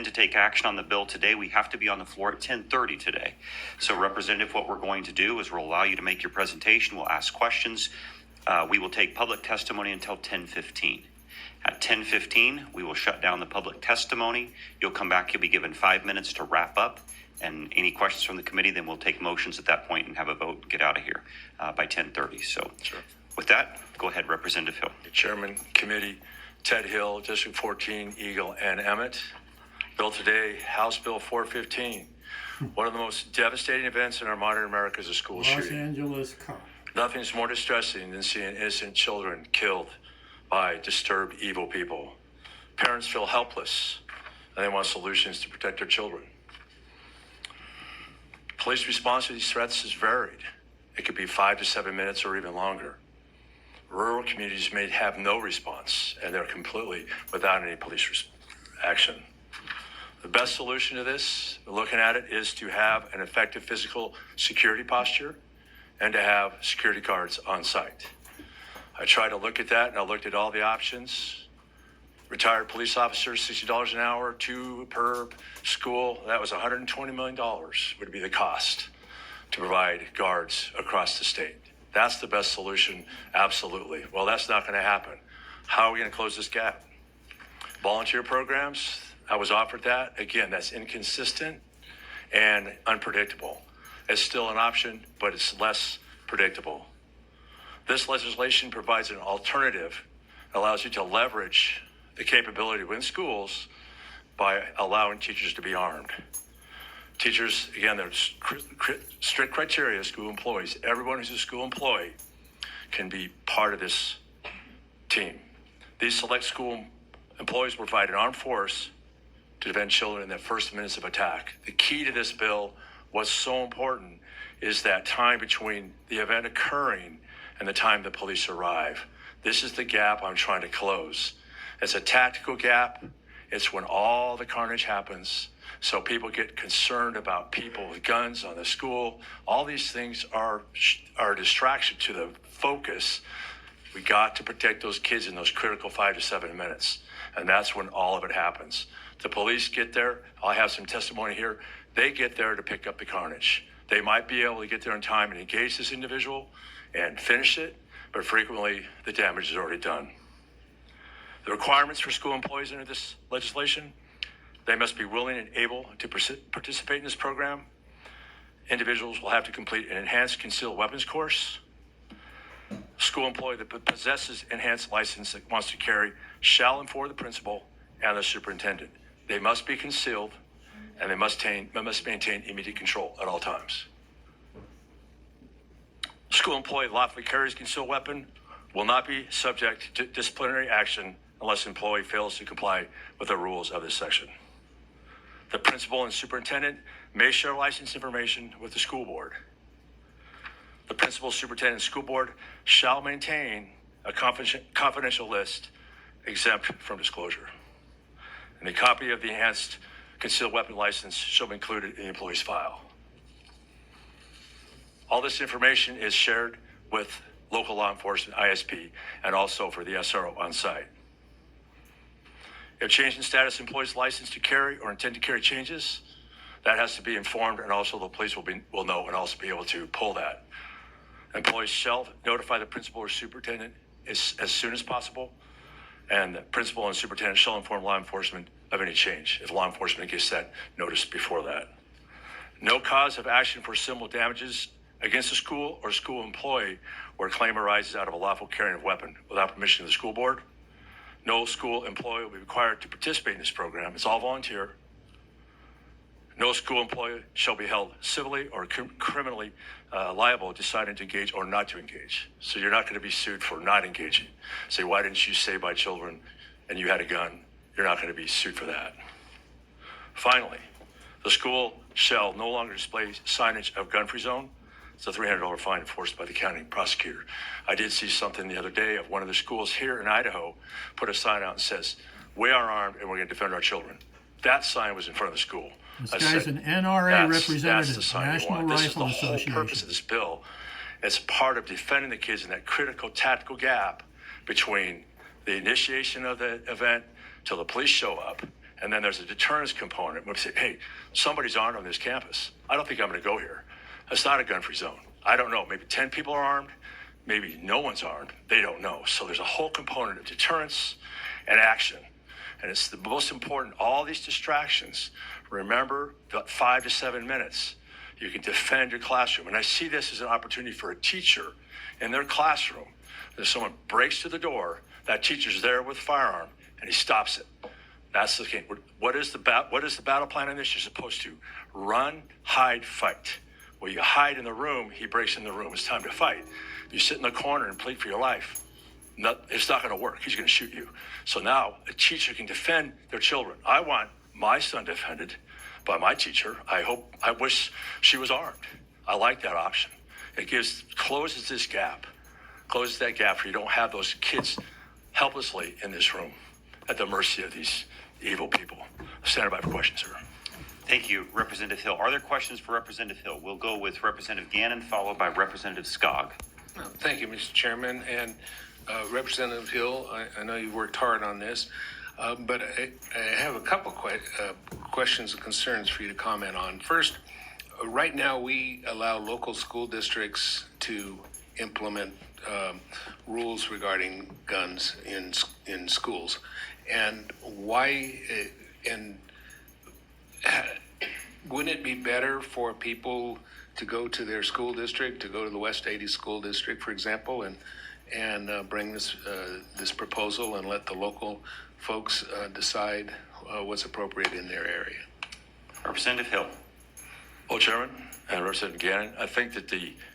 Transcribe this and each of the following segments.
to take action on the bill today, we have to be on the floor at 10:30 today. So Representative, what we're going to do is we'll allow you to make your presentation. We'll ask questions. We will take public testimony until 10:15. At 10:15, we will shut down the public testimony. You'll come back. You'll be given 5 minutes to wrap up. And any questions from the committee, then we'll take motions at that point and have a vote and get out of here by 10:30. So Sure. With that, go ahead, Representative Hill. Chairman, Committee, Ted Hill, District 14, Eagle, and Emmett. Bill today, House Bill 415. One of the most devastating events in our modern America is a school shooting. Los Angeles cop. Nothing's more distressing than seeing innocent children killed by disturbed, evil people. Parents feel helpless, and they want solutions to protect their children. Police response to these threats is varied. It could be 5 to 7 minutes or even longer. Rural communities may have no response, and they're completely without any police action. The best solution to this, looking at it, is to have an effective physical security posture and to have security guards on site. I tried to look at that, and I looked at all the options. Retired police officers, $60 an hour, 2 per school. That was $120 million would be the cost to provide guards across the state. That's the best solution, absolutely. Well, that's not going to happen. How are we going to close this gap? Volunteer programs, I was offered that. Again, that's inconsistent and unpredictable. It's still an option, but it's less predictable. This legislation provides an alternative that allows you to leverage the capability within schools by allowing teachers to be armed. Teachers, again, there's strict criteria, school employees. Everyone who's a school employee can be part of this team. These select school employees provide an armed force to defend children in their first minutes of attack. The key to this bill, what's so important, is that time between the event occurring and the time the police arrive. This is the gap I'm trying to close. It's a tactical gap. It's when all the carnage happens. So people get concerned about people with guns on the school. All these things are a distraction to the focus. We got to protect those kids in those critical 5 to 7 minutes. And that's when all of it happens. The police get there. I'll have some testimony here. They get there to pick up the carnage. They might be able to get there in time and engage this individual and finish it, but frequently the damage is already done. The requirements for school employees under this legislation: they must be willing and able to participate in this program. Individuals will have to complete an enhanced concealed weapons course. School employee that possesses enhanced license that wants to carry shall inform the principal and the superintendent. They must be concealed, and they must maintain immediate control at all times. School employee lawfully carries concealed weapon will not be subject to disciplinary action unless employee fails to comply with the rules of this section. The principal and superintendent may share license information with the school board. The principal, superintendent, and school board shall maintain a confidential list exempt from disclosure. And a copy of the enhanced concealed weapon license shall be included in the employee's file. All this information is shared with local law enforcement, ISP, and also for the SRO on site. If change in status employee's license to carry or intend to carry changes, that has to be informed, and also the police will know and also be able to pull that. Employees shall notify the principal or superintendent as soon as possible, and the principal and superintendent shall inform law enforcement of any change if law enforcement gets that notice before that. No cause of action for civil damages against a school or school employee where a claim arises out of a lawful carrying of a weapon without permission of the school board. No school employee will be required to participate in this program. It's all volunteer. No school employee shall be held civilly or criminally liable deciding to engage or not to engage. So you're not going to be sued for not engaging. Say, why didn't you save my children and you had a gun? You're not going to be sued for that. Finally, the school shall no longer display signage of gun-free zone. It's a $300 fine enforced by the county prosecutor. I did see something the other day of one of the schools here in Idaho put a sign out and says, "We are armed and we're going to defend our children." That sign was in front of the school. This guy's an NRA representative, National This is Rifle the whole Association. purpose of this bill. It's part of defending the kids in that critical tactical gap between the initiation of the event till the police show up And then there's a deterrence component where we say, hey, somebody's armed on this campus. I don't think I'm going to go here. It's not a gun-free zone. I don't know. Maybe 10 people are armed. Maybe no one's armed. They don't know. So there's a whole component of deterrence and action. And it's the most important, all these distractions. Remember, 5 to 7 minutes. You can defend your classroom. And I see this as an opportunity for a teacher in their classroom. If someone breaks through the door, that teacher's there with a firearm, and he stops it. That's the game. What is the battle plan in this? You're supposed to run, hide, fight. Well, you hide in the room, he breaks in the room. It's time to fight. You sit in the corner and plead for your life. It's not going to work. He's going to shoot you. So now a teacher can defend their children. I want my son defended by my teacher. I wish she was armed. I like that option. It closes that gap where you don't have those kids helplessly in this room at the mercy of these evil people. Stand by for questions, sir. Thank you, Representative Hill. Are there questions for Representative Hill? We'll go with Representative Gannon, followed by Representative Skog. Thank you, Mr. Chairman. And Representative Hill, I know you've worked hard on this, but I have a couple questions and concerns for you to comment on. First, right now we allow local school districts to implement rules regarding guns in schools. And why? Wouldn't it be better for people to go to their school district, to go to the West 80 School District, for example, and bring this proposal and let the local folks decide what's appropriate in their area? Representative Hill. Well, Chairman and Representative Gannon, I think that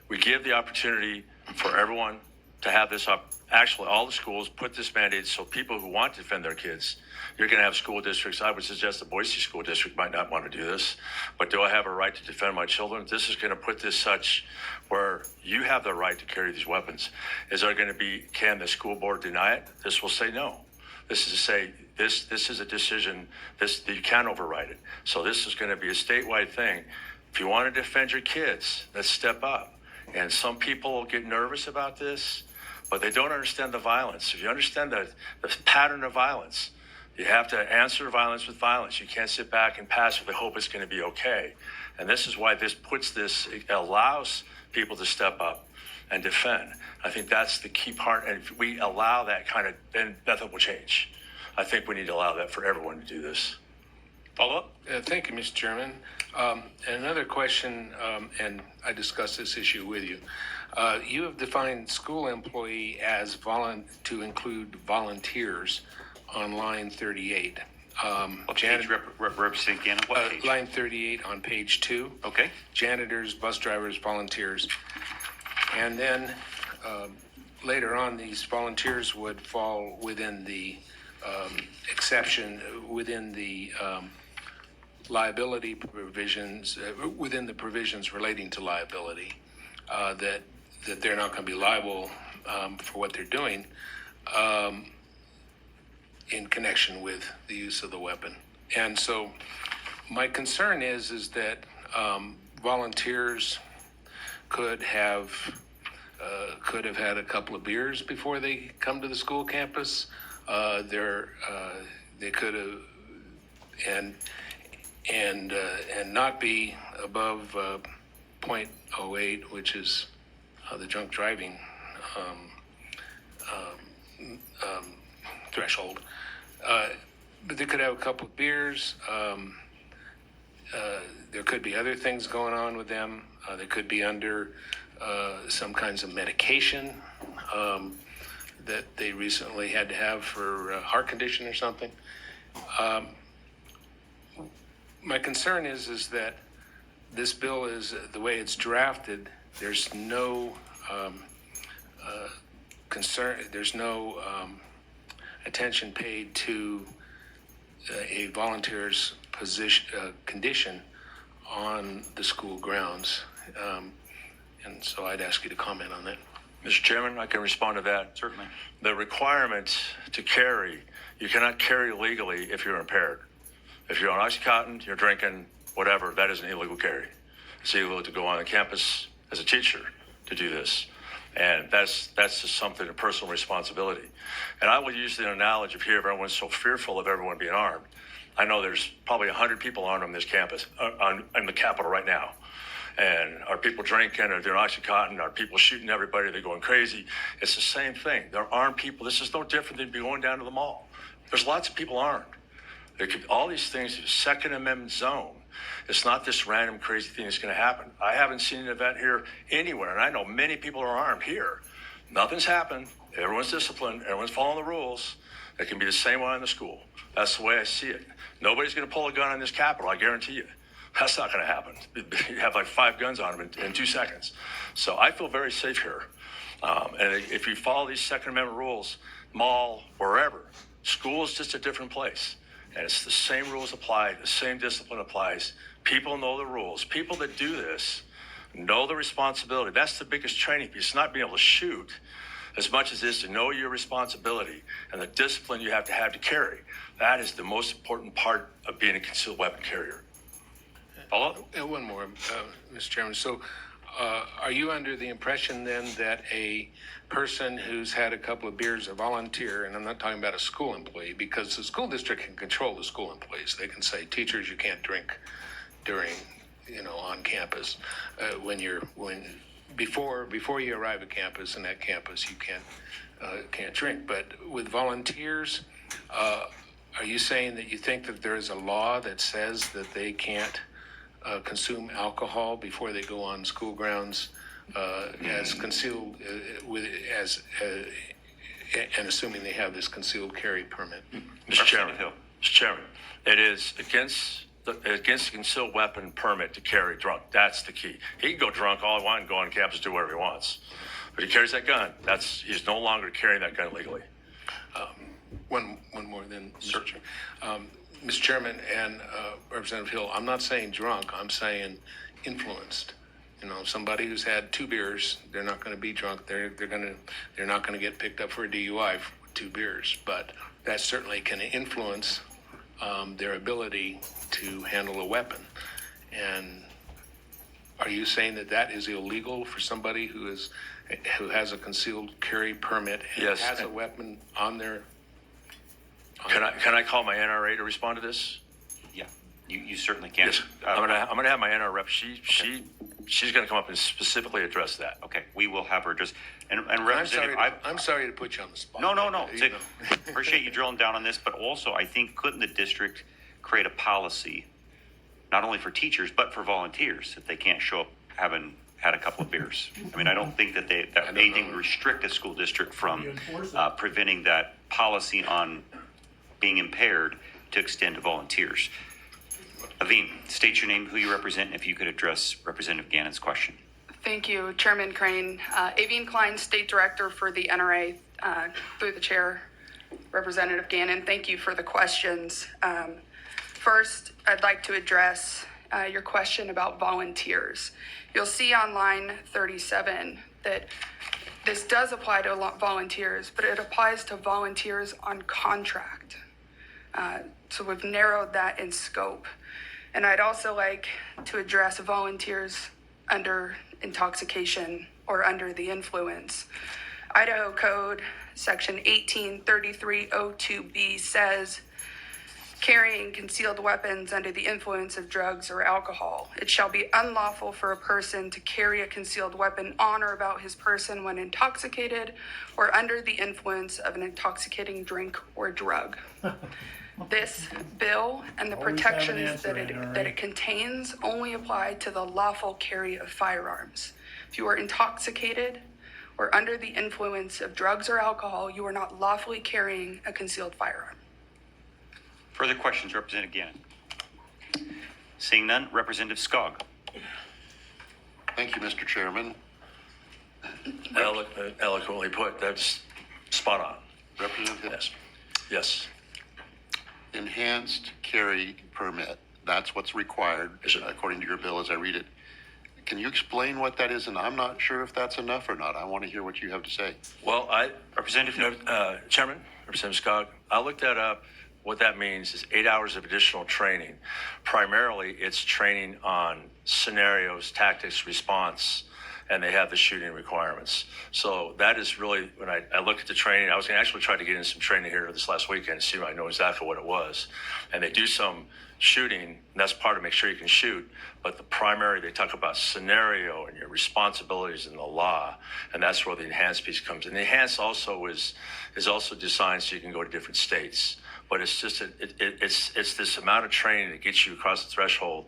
we give the opportunity for everyone to have this up. Actually, all the schools put this mandate so people who want to defend their kids, you're going to have school districts. I would suggest the Boise School District might not want to do this, but do I have a right to defend my children? This is going to put this such where you have the right to carry these weapons. Is there going to be, can the school board deny it? This will say no. This is to say, this is a decision, you can't override it. So this is going to be a statewide thing. If you want to defend your kids, let's step up. And some people get nervous about this, but they don't understand the violence. If you understand the pattern of violence, you have to answer violence with violence. You can't sit back and passively hope it's going to be okay. And this is why it allows people to step up and defend. I think that's the key part. And if we allow that then nothing will change. I think we need to allow that for everyone to do this. Follow up? Thank you, Mr. Chairman. And another question, and I discussed this issue with you. You have defined school employee as to include volunteers on line 38. What page, Representative Gannon? What page? Line 38 on page 2. Okay. Janitors, bus drivers, volunteers. And then later on, these volunteers would fall within the exception, within the liability provisions, within the provisions relating to liability, that they're not going to be liable for what they're doing in connection with the use of the weapon. And so my concern is that volunteers could have had a couple of beers before they come to the school campus. They could have and not be above 0.08, which is the drunk driving threshold. But they could have a couple of beers. There could be other things going on with them. They could be under some kinds of medication that they recently had to have for a heart condition or something. My concern is that this bill is the way it's drafted. There's no concern. There's no attention paid to a volunteer's condition on the school grounds, and so I'd ask you to comment on that. Mr. Chairman, I can respond to that. Certainly. The requirement to carry, you cannot carry legally if you're impaired. If you're on Oxycontin, you're drinking, whatever, that is an illegal carry. It's illegal to go on the campus as a teacher to do this. And that's just something, a personal responsibility. And I would use the analogy of here, if everyone's so fearful of everyone being armed, I know there's probably 100 people armed on this campus, on the Capitol right now. And are people drinking? Are they Oxycontin? Are people shooting everybody? Are they going crazy? It's the same thing. They're armed people. This is no different than going down to the mall. There's lots of people armed. There could all these things. Second Amendment zone. It's not this random crazy thing that's going to happen. I haven't seen an event here anywhere, and I know many people are armed here. Nothing's happened. Everyone's disciplined. Everyone's following the rules. It can be the same way in the school. That's the way I see it. Nobody's going to pull a gun in this Capitol, I guarantee you. That's not going to happen. You have like 5 guns on them in 2 seconds. So I feel very safe here. And if you follow these Second Amendment rules, mall, wherever, school is just a different place. And it's the same rules apply, the same discipline applies. People know the rules. People that do this know the responsibility. That's the biggest training piece, not being able to shoot as much as it is to know your responsibility and the discipline you have to carry. That is the most important part of being a concealed weapon carrier. Follow up? And one more, Mr. Chairman. So are you under the impression then that a person who's had a couple of beers, a volunteer, and I'm not talking about a school employee, because the school district can control the school employees. They can say, teachers, you can't drink during, on campus. Before you arrive at campus and at campus, you can't drink. But with volunteers, are you saying that you think that there is a law that says that they can't consume alcohol before they go on school grounds as concealed and assuming they have this concealed carry permit? Mr. Chairman, it is against the concealed weapon permit to carry drunk. That's the key. He can go drunk all he wants and go on campus, do whatever he wants. But he carries that gun. He's no longer carrying that gun legally. One more then, Mr. Chairman. Mr. Chairman and Representative Hill, I'm not saying drunk, I'm saying influenced. Somebody who's had 2 beers, they're not going to be drunk. They're not going to get picked up for a DUI for 2 beers, but that certainly can influence their ability to handle a weapon. And are you saying that is illegal for somebody who has a concealed carry permit and Yes. has a weapon on their? Can I call my NRA to respond to this? Yeah, you certainly can. Yes. I'm gonna have my NRA rep. She's gonna come up and specifically address that. Okay, we will have her address. And I'm Representative, sorry to put you on the spot. No. You know. Appreciate you drilling down on this, but also I think couldn't the district create a policy, not only for teachers, but for volunteers, if they can't show up having had a couple of beers? I mean, I don't think that anything would restrict a school district from preventing that policy on being impaired to extend to volunteers. Aveen, state your name, who you represent, and if you could address Representative Gannon's question. Thank you, Chairman Crane. Aveen Klein, State Director for the NRA, through the chair, Representative Gannon. Thank you for the questions. First, I'd like to address your question about volunteers. You'll see on line 37 that this does apply to volunteers, but it applies to volunteers on contract. So we've narrowed that in scope. And I'd also like to address volunteers under intoxication or under the influence. Idaho Code Section 183302B says, carrying concealed weapons under the influence of drugs or alcohol. It shall be unlawful for a person to carry a concealed weapon on or about his person when intoxicated or under the influence of an intoxicating drink or drug. This bill and the Always have an protections answer, that NRA. it contains only apply to the lawful carry of firearms. If you are intoxicated or under the influence of drugs or alcohol, you are not lawfully carrying a concealed firearm. Further questions, Representative Gannon? Seeing none, Representative Skog. Thank you, Mr. Chairman. Eloquently put. That's spot on. Representative, Yes. enhanced carry permit, that's what's required, Yes, sir. according to your bill as I read it. Can you explain what that is? And I'm not sure if that's enough or not. I want to hear what you have to say. Well, Representative Hill. Chairman, Representative Skog, I looked that up. What that means is 8 hours of additional training. Primarily, it's training on scenarios, tactics, response, and they have the shooting requirements. So that is really, when I look at the training, I was going to actually try to get in some training here this last weekend to see if I know exactly what it was. And they do some shooting, and that's part of make sure you can shoot. But the primary, they talk about scenario and your responsibilities in the law, and that's where the enhanced piece comes in. The enhanced also is also designed so you can go to different states. But it's just it's this amount of training that gets you across the threshold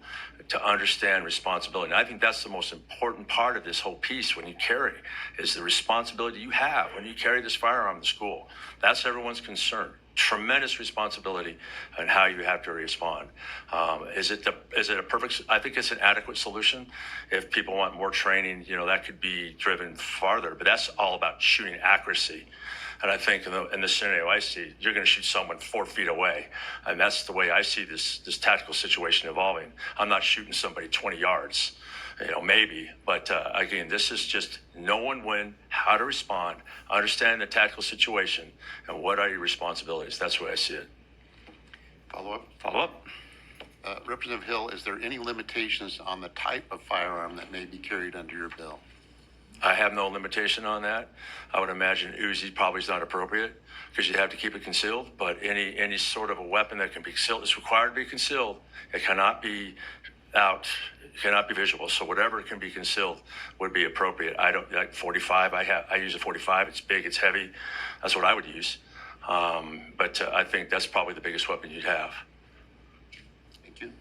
to understand responsibility. And I think that's the most important part of this whole piece when you carry, is the responsibility you have when you carry this firearm to school. That's everyone's concern. Tremendous responsibility on how you have to respond. Is it a perfect? I think it's an adequate solution. If people want more training, that could be driven farther. But that's all about shooting accuracy. And I think in the scenario I see, you're going to shoot someone 4 feet away, and that's the way I see this tactical situation evolving. I'm not shooting somebody 20 yards. Maybe, but again, this is just knowing when, how to respond, understanding the tactical situation, and what are your responsibilities. That's the way I see it. Follow up? Follow up? Representative Hill, is there any limitations on the type of firearm that may be carried under your bill? I have no limitation on that. I would imagine Uzi probably is not appropriate because you have to keep it concealed, but any sort of a weapon that can be concealed is required to be concealed. It cannot be out. It cannot be visual. So whatever can be concealed would be appropriate. I don't like 45. I use a 45. It's big. It's heavy. That's what I would use. But I think that's probably the biggest weapon you'd have. Thank you.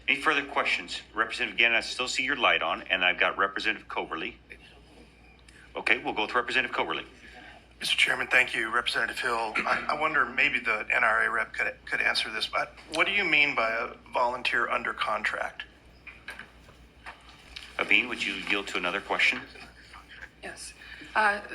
Any further questions? Representative Gannon, I still see your light on, and I've got Representative Coverly. Okay, we'll go with Representative Coverly. Mr. Chairman, thank you. Representative Hill, I wonder maybe the NRA rep could answer this, but what do you mean by a volunteer under contract? Aveen, would you yield to another question? Yes.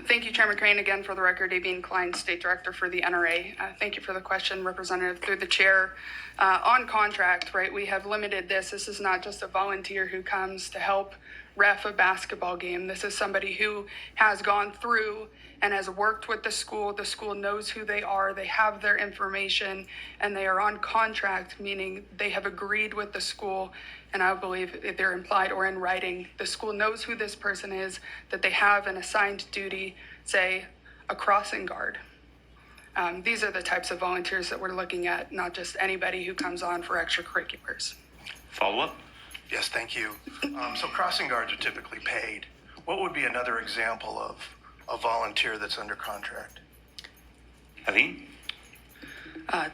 Thank you, Chairman Crane. Again, for the record, Aveen Klein, State Director for the NRA. Thank you for the question, Representative. Through the chair, on contract, right, we have limited this. This is not just a volunteer who comes to help ref a basketball game. This is somebody who has gone through and has worked with the school. The school knows who they are. They have their information, and they are on contract, meaning they have agreed with the school. And I believe if they're implied or in writing, the school knows who this person is, that they have an assigned duty, say a crossing guard. These are the types of volunteers that we're looking at, not just anybody who comes on for extracurriculars. Follow up? Yes, thank you. So crossing guards are typically paid. What would be another example of a volunteer that's under contract? Aveen?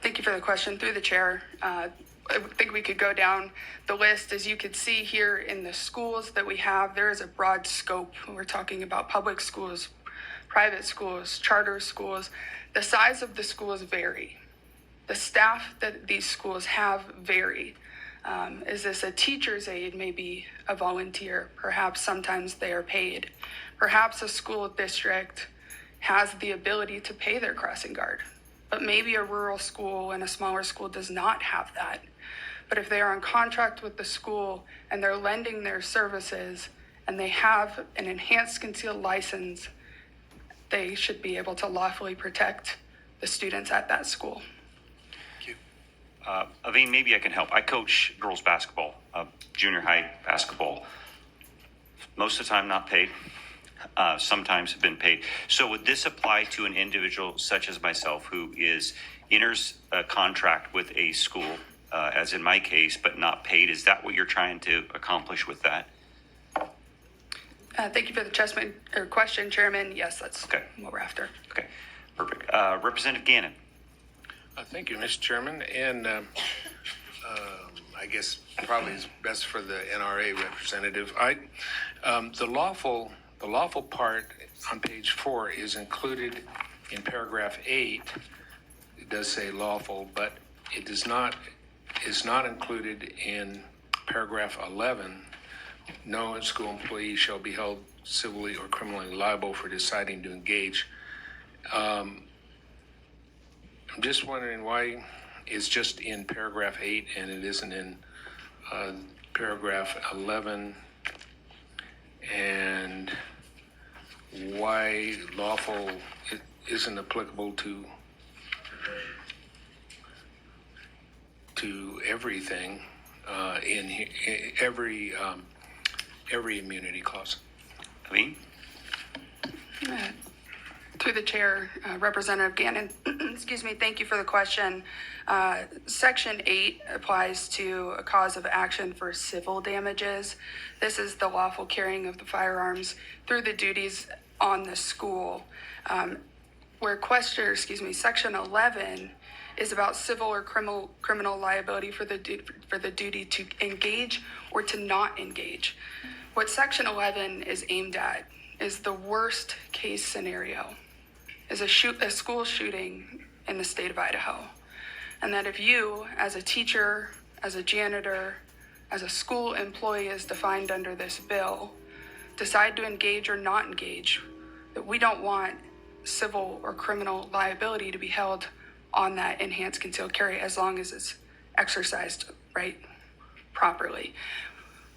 Thank you for the question. Through the chair, I think we could go down the list. As you could see here in the schools that we have, there is a broad scope. We're talking about public schools, private schools, charter schools. The size of the schools vary. The staff that these schools have vary. Is this a teacher's aide, maybe a volunteer? Perhaps sometimes they are paid. Perhaps a school district has the ability to pay their crossing guard, but maybe a rural school and a smaller school does not have that. But if they are on contract with the school and they're lending their services and they have an enhanced concealed license, they should be able to lawfully protect the students at that school. Aveen, maybe I can help. I coach girls basketball, junior high basketball. Most of the time not paid. Sometimes have been paid. So would this apply to an individual such as myself who enters a contract with a school, as in my case, but not paid? Is that what you're trying to accomplish with that? Thank you for the question, Chairman. Yes, that's Okay. what we're after. Okay, perfect. Representative Gannon. Thank you, Mr. Chairman. And I guess probably it's best for the NRA representative. The lawful part on page 4 is included in paragraph 8. It does say lawful, but it is not included in paragraph 11. No school employee shall be held civilly or criminally liable for deciding to engage. I'm just wondering why it's just in paragraph 8 and it isn't in paragraph 11, and why lawful isn't applicable to everything in every immunity clause. Amin? Through the chair, Representative Gannon, excuse me, thank you for the question. Section 8 applies to a cause of action for civil damages. This is the lawful carrying of the firearms through the duties on the school. Section 11 is about civil or criminal liability for the duty to engage or to not engage. What Section 11 is aimed at is the worst case scenario, is a school shooting in the state of Idaho. And that if you, as a teacher, as a janitor, as a school employee as defined under this bill, decide to engage or not engage, that we don't want civil or criminal liability to be held on that enhanced concealed carry as long as it's exercised properly.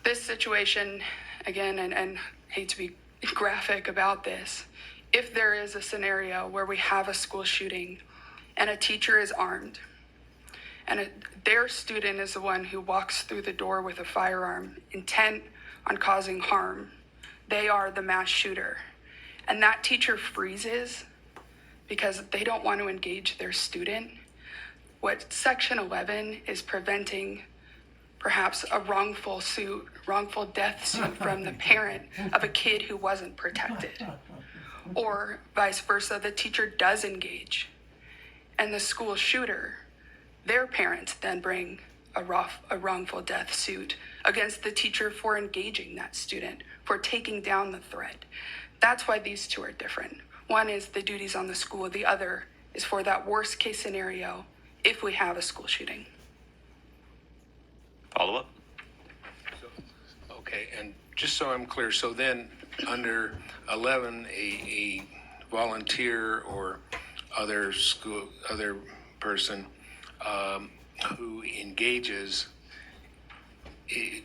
This situation, again, and hate to be graphic about this, if there is a scenario where we have a school shooting and a teacher is armed and their student is the one who walks through the door with a firearm intent on causing harm, they are the mass shooter. And that teacher freezes because they don't want to engage their student. What Section 11 is preventing perhaps a wrongful death suit from the parent of a kid who wasn't protected. Or vice versa, the teacher does engage and the school shooter, their parents then bring a wrongful death suit against the teacher for engaging that student, for taking down the threat. That's why these two are different. One is the duties on the school, the other is for that worst case scenario if we have a school shooting. Follow up? Okay, and just so I'm clear, so then under 11, a volunteer or other person who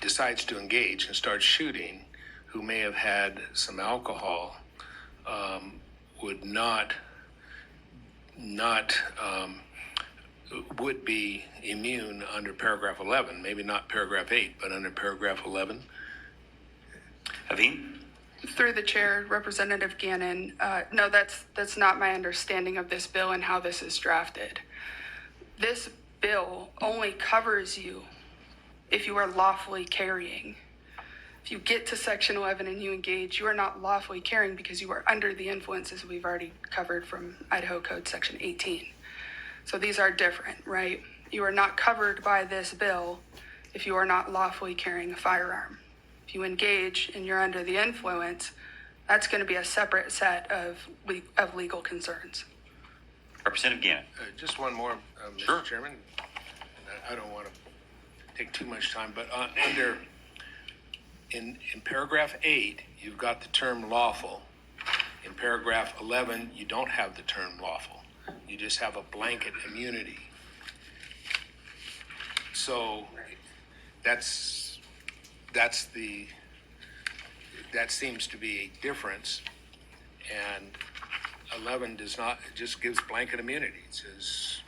decides to engage and starts shooting, who may have had some alcohol, would be immune under paragraph 11, maybe not paragraph 8, but under paragraph 11. Amin? Through the chair, Representative Gannon, no, that's not my understanding of this bill and how this is drafted. This bill only covers you if you are lawfully carrying. If you get to Section 11 and you engage, you are not lawfully carrying because you are under the influence, as we've already covered from Idaho Code Section 18. So these are different, right? You are not covered by this bill if you are not lawfully carrying a firearm. If you engage and you're under the influence, that's going to be a separate set of legal concerns. Representative Gannon? Just one more, Mr. Sure. Chairman. I don't want to take too much time, but in paragraph 8, you've got the term lawful. In paragraph 11, you don't have the term lawful. You just have a blanket immunity. So that seems to be a difference. And 11 does not, it just gives blanket immunity. It says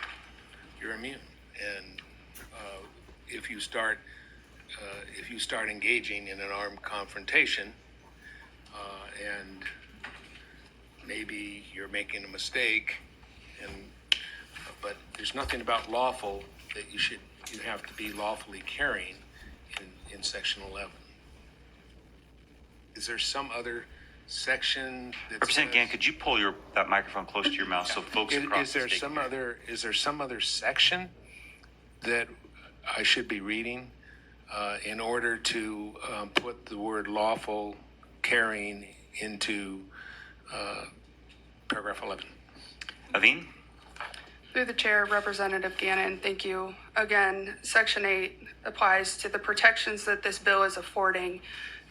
you're immune. And if you start engaging in an armed confrontation, and maybe you're making a mistake, but there's nothing about lawful that you have to be lawfully carrying in Section 11. Is there some other section that Representative Gannon, could you pull that microphone close to your mouth so folks across is the there state some can hear? other is there some other section that I should be reading in order to put the word lawful carrying into paragraph 11? Amin? Through the chair, Representative Gannon, thank you. Again, Section 8 applies to the protections that this bill is affording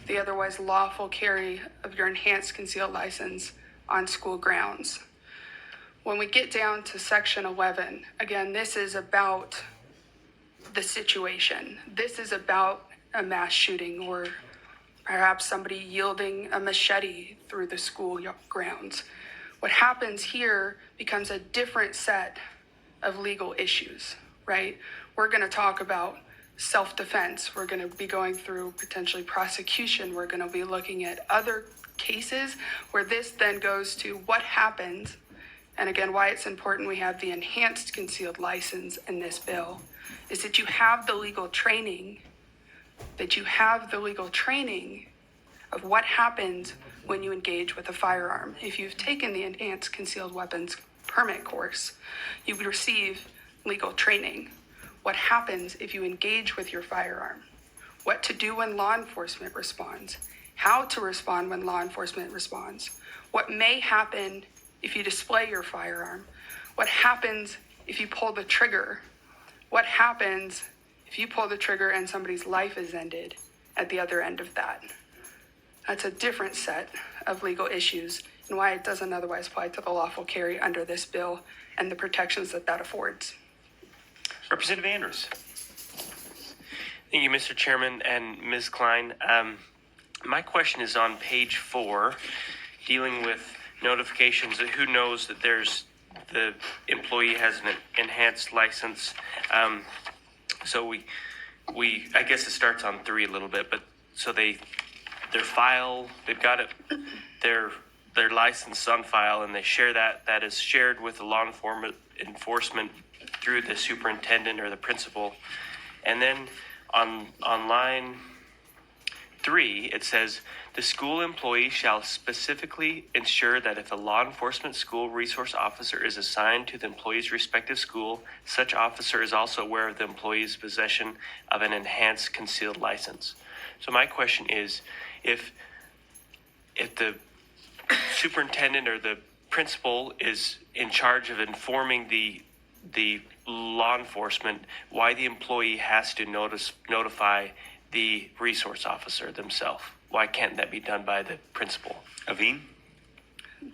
the otherwise lawful carry of your enhanced concealed license on school grounds. When we get down to Section 11, again, this is about the situation. This is about a mass shooting or perhaps somebody yielding a machete through the school grounds. What happens here becomes a different set of legal issues, right? We're going to talk about self-defense. We're going to be going through potentially prosecution. We're going to be looking at other cases where this then goes to what happens. And again, why it's important we have the enhanced concealed license in this bill is that you have the legal training, of what happens when you engage with a firearm. If you've taken the enhanced concealed weapons permit course, you would receive legal training. What happens if you engage with your firearm? What to do when law enforcement responds? How to respond when law enforcement responds? What may happen if you display your firearm? What happens if you pull the trigger? What happens if you pull the trigger and somebody's life is ended at the other end of that? That's a different set of legal issues and why it doesn't otherwise apply to the lawful carry under this bill and the protections that that affords. Representative Andrews. Thank you, Mr. Chairman and Ms. Klein. My question is on page 4, dealing with notifications that who knows that the employee has an enhanced license. So we I guess it starts on 3 a little bit, but so they've got it, their license on file, and they share that is shared with the law enforcement through the superintendent or the principal. And then on line 3, it says, the school employee shall specifically ensure that if a law enforcement school resource officer is assigned to the employee's respective school, such officer is also aware of the employee's possession of an enhanced concealed license. So my question is, if the superintendent or the principal is in charge of informing the law enforcement, why the employee has to notify the resource officer themselves? Why can't that be done by the principal? Aveen?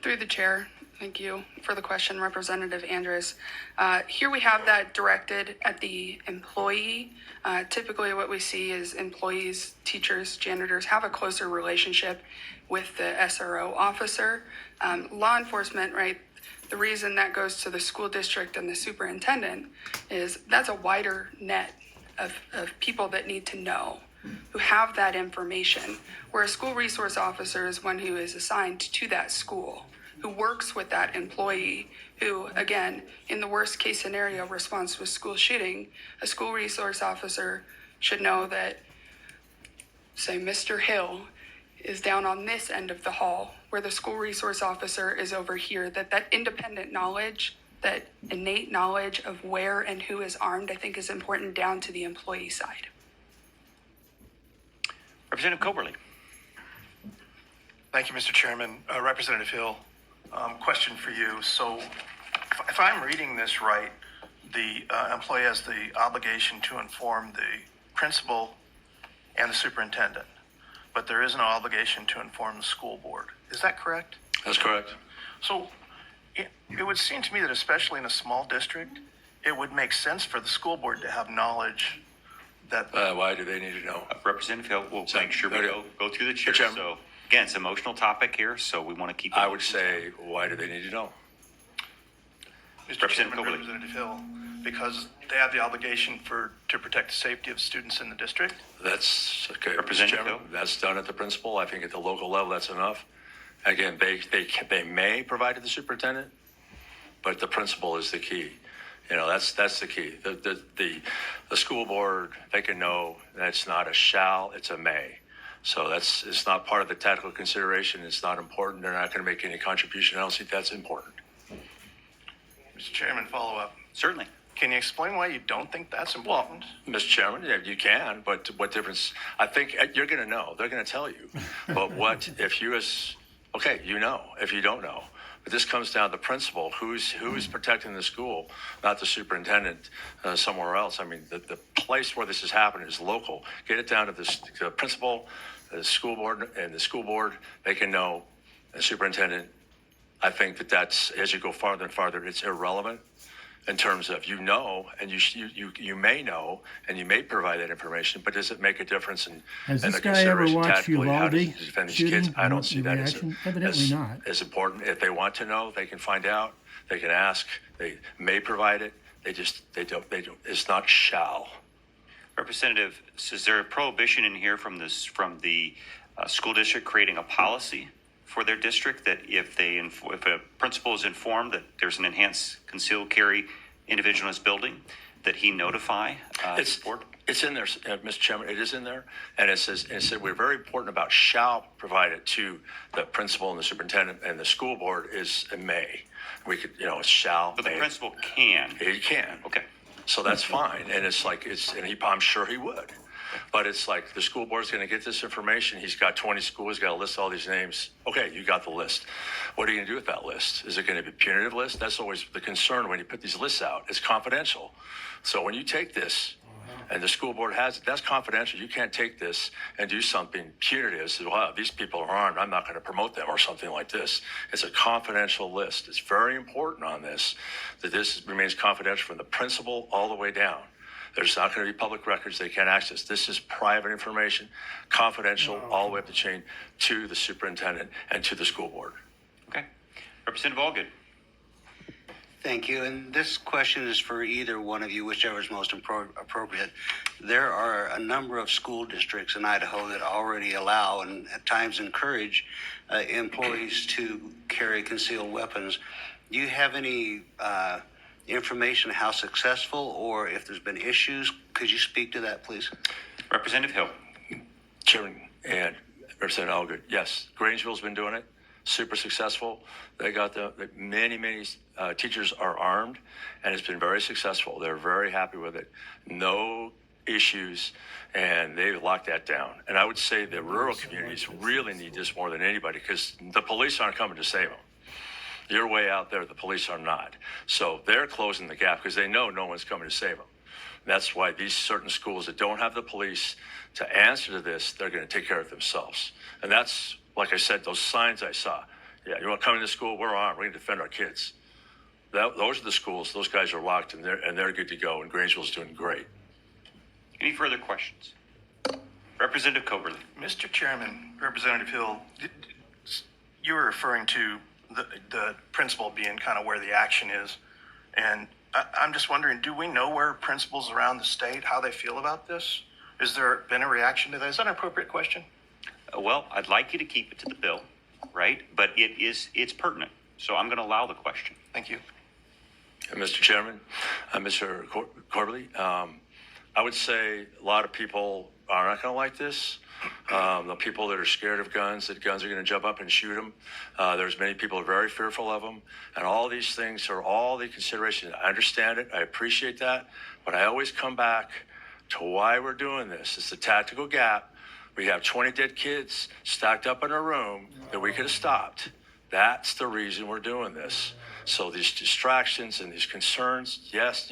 Through the chair, thank you for the question, Representative Andrews. Here we have that directed at the employee. Typically what we see is employees, teachers, janitors have a closer relationship with the SRO officer. Law enforcement, right? The reason that goes to the school district and the superintendent is that's a wider net of people that need to know, who have that information, where a school resource officer is one who is assigned to that school, who works with that employee, who, again, in the worst case scenario responds to a school shooting. A school resource officer should know that, say, Mr. Hill is down on this end of the hall, where the school resource officer is over here, that independent knowledge, that innate knowledge of where and who is armed, I think is important down to the employee side. Representative Coberly. Thank you, Mr. Chairman. Representative Hill, question for you. So if I'm reading this right, the employee has the obligation to inform the principal and the superintendent, but there is no obligation to inform the school board. Is that correct? That's correct. So it would seem to me that especially in a small district, it would make sense for the school board to have knowledge that Why do they need to know? Representative Hill, we'll So, make sure we okay. go through the chair. Chairman. So again, it's an emotional topic here, so we want to keep it. I would say, why do they need to know? Mr. Representative Chairman, Coberly. Representative Hill, because they have the obligation to protect the safety of students in the district. That's okay, Mr. Representative Chairman. Hill? That's done at the principal. I think at the local level, that's enough. Again, they may provide to the superintendent, but the principal is the key. You know, that's the key. The school board, they can know that it's not a shall, it's a may. So it's not part of the tactical consideration. It's not important. They're not going to make any contribution. I don't think that's important. Mr. Chairman, follow up. Certainly. Can you explain why you don't think that's important? Mr. Chairman, yeah, you can, but what difference? I think you're going to know. They're going to tell you. But what if you okay, you know, if you don't know. But this comes down to the principal, who's protecting the school, not the superintendent somewhere else. I mean, the place where this is happening is local. Get it down to the principal, the school board, and the school board. They can know, the superintendent. I think that's, as you go farther and farther, it's irrelevant in terms of you know, and you may know, and you may provide that information, but does it make a difference in Has the this guy ever consideration watched tactically, how to Uvalde defend these shooting? kids? I don't see that as, reaction? Evidently not. as important. If they want to know, they can find out. They can ask. They may provide it. They don't. It's not shall. Representative, is there a prohibition in here from the school district creating a policy for their district that if a principal is informed that there's an enhanced concealed carry individual in his building, that he notify his board? It's in there, Mr. Chairman. It is in there, and it said we're very important about shall provide it to the principal and the superintendent, and the school board is a may. We could, it's shall. But the may. principal can. He can. Okay. So that's fine, and I'm sure he would. But it's like the school board's going to get this information. He's got 20 schools. He's got to list all these names. Okay, you got the list. What are you going to do with that list? Is it going to be a punitive list? That's always the concern when you put these lists out. It's confidential. So when you take this, and the school board has it, that's confidential. You can't take this and do something punitive. Say, wow, these people are armed. I'm not going to promote them or something like this. It's a confidential list. It's very important on this that this remains confidential from the principal all the way down. There's not going to be public records they can't access. This is private information, confidential all the way up the chain to the superintendent and to the school board. Okay. Representative Allgood. Thank you. And this question is for either one of you, whichever is most appropriate. There are a number of school districts in Idaho that already allow and at times encourage employees to carry concealed weapons. Do you have any information how successful or if there's been issues? Could you speak to that, please? Representative Hill. Chairman and Representative Allgood, yes, Grangeville's been doing it. Super successful. They got many teachers are armed, and it's been very successful. They're very happy with it. No issues, and they've locked that down. And I would say the rural communities really need this more than anybody because the police aren't coming to save them. You're way out there. The police are not. So they're closing the gap because they know no one's coming to save them. That's why these certain schools that don't have the police to answer to this, they're going to take care of themselves. And that's, like I said, those signs I saw. Yeah, you want to come into school? We're armed. We're going to defend our kids. Those are the schools. Those guys are locked, and they're good to go. And Grangeville's doing great. Any further questions? Representative Coberly. Mr. Chairman, Representative Hill, you were referring to the principal being kind of where the action is. And I'm just wondering, do we know where principals around the state, how they feel about this? Has there been a reaction to that? Is that an appropriate question? Well, I'd like you to keep it to the bill, right? But it's pertinent. So I'm going to allow the question. Thank you. Mr. Chairman, Mr. Corbally, I would say a lot of people are not going to like this. The people that are scared of guns, that guns are going to jump up and shoot them. There's many people who are very fearful of them. And all these things are all the considerations. I understand it. I appreciate that. But I always come back to why we're doing this. It's the tactical gap. We have 20 dead kids stacked up in a room that we could have stopped. That's the reason we're doing this. So these distractions and these concerns, yes.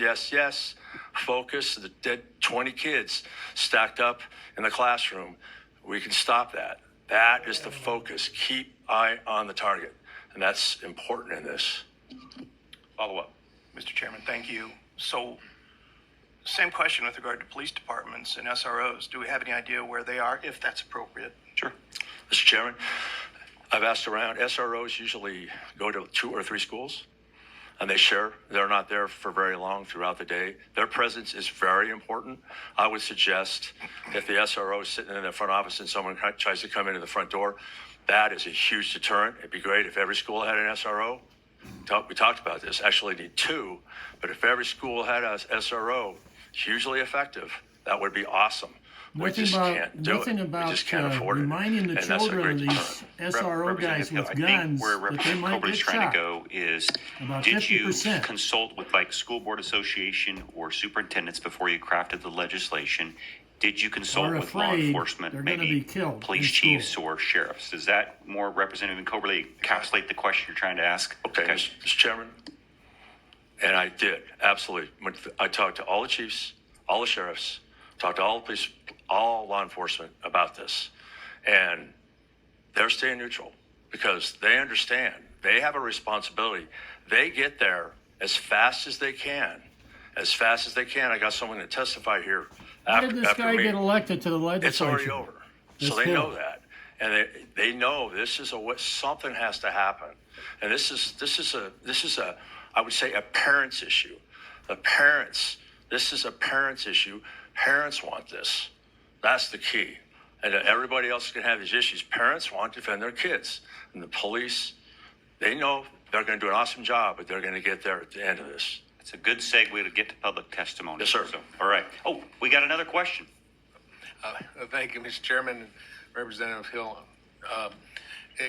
Focus, the dead 20 kids stacked up in the classroom. We can stop that. That is the focus. Keep eye on the target. And that's important in this. Follow up. Mr. Chairman, thank you. So, same question with regard to police departments and SROs. Do we have any idea where they are, if that's appropriate? Sure. Mr. Chairman, I've asked around. SROs usually go to 2 or 3 schools, and they share. They're not there for very long throughout the day. Their presence is very important. I would suggest if the SRO is sitting in the front office and someone tries to come into the front door, that is a huge deterrent. It'd be great if every school had an SRO. We talked about this. Actually need 2, but if every school had an SRO, hugely effective, that would be awesome. We just can't do it. We just can't afford it. Reminding the And that's a children of great these SRO guys with I guns think where that they Representative might Coberly's get trying shot. to go is, About did you 50%. consult with like school board association or superintendents before you crafted the legislation? Did you consult Are with law afraid enforcement, they're gonna maybe be killed police in chiefs school. or sheriffs? Does that more, Representative Coberly, encapsulate the question you're trying to ask? Okay, Mr. Chairman, and I did, absolutely. I talked to all the chiefs, all the sheriffs, talked to all the police, all law enforcement about this. And they're staying neutral because they understand. They have a responsibility. They get there as fast as they can. As fast as they can. I got someone to testify here How after did this guy me. get elected to the legislature? It's already over. This So they hill. know that. And they know this is something has to happen. And this is a I would say a parents issue. The parents, this is a parents issue Parents want this. That's the key. And everybody else can have these issues. Parents want to defend their kids. And the police, they know they're going to do an awesome job, but they're going to get there at the end of this. It's a good segue to get to public testimony. Yes, sir. So, all right. Oh, we got another question. Thank you, Mr. Chairman and Representative Hill.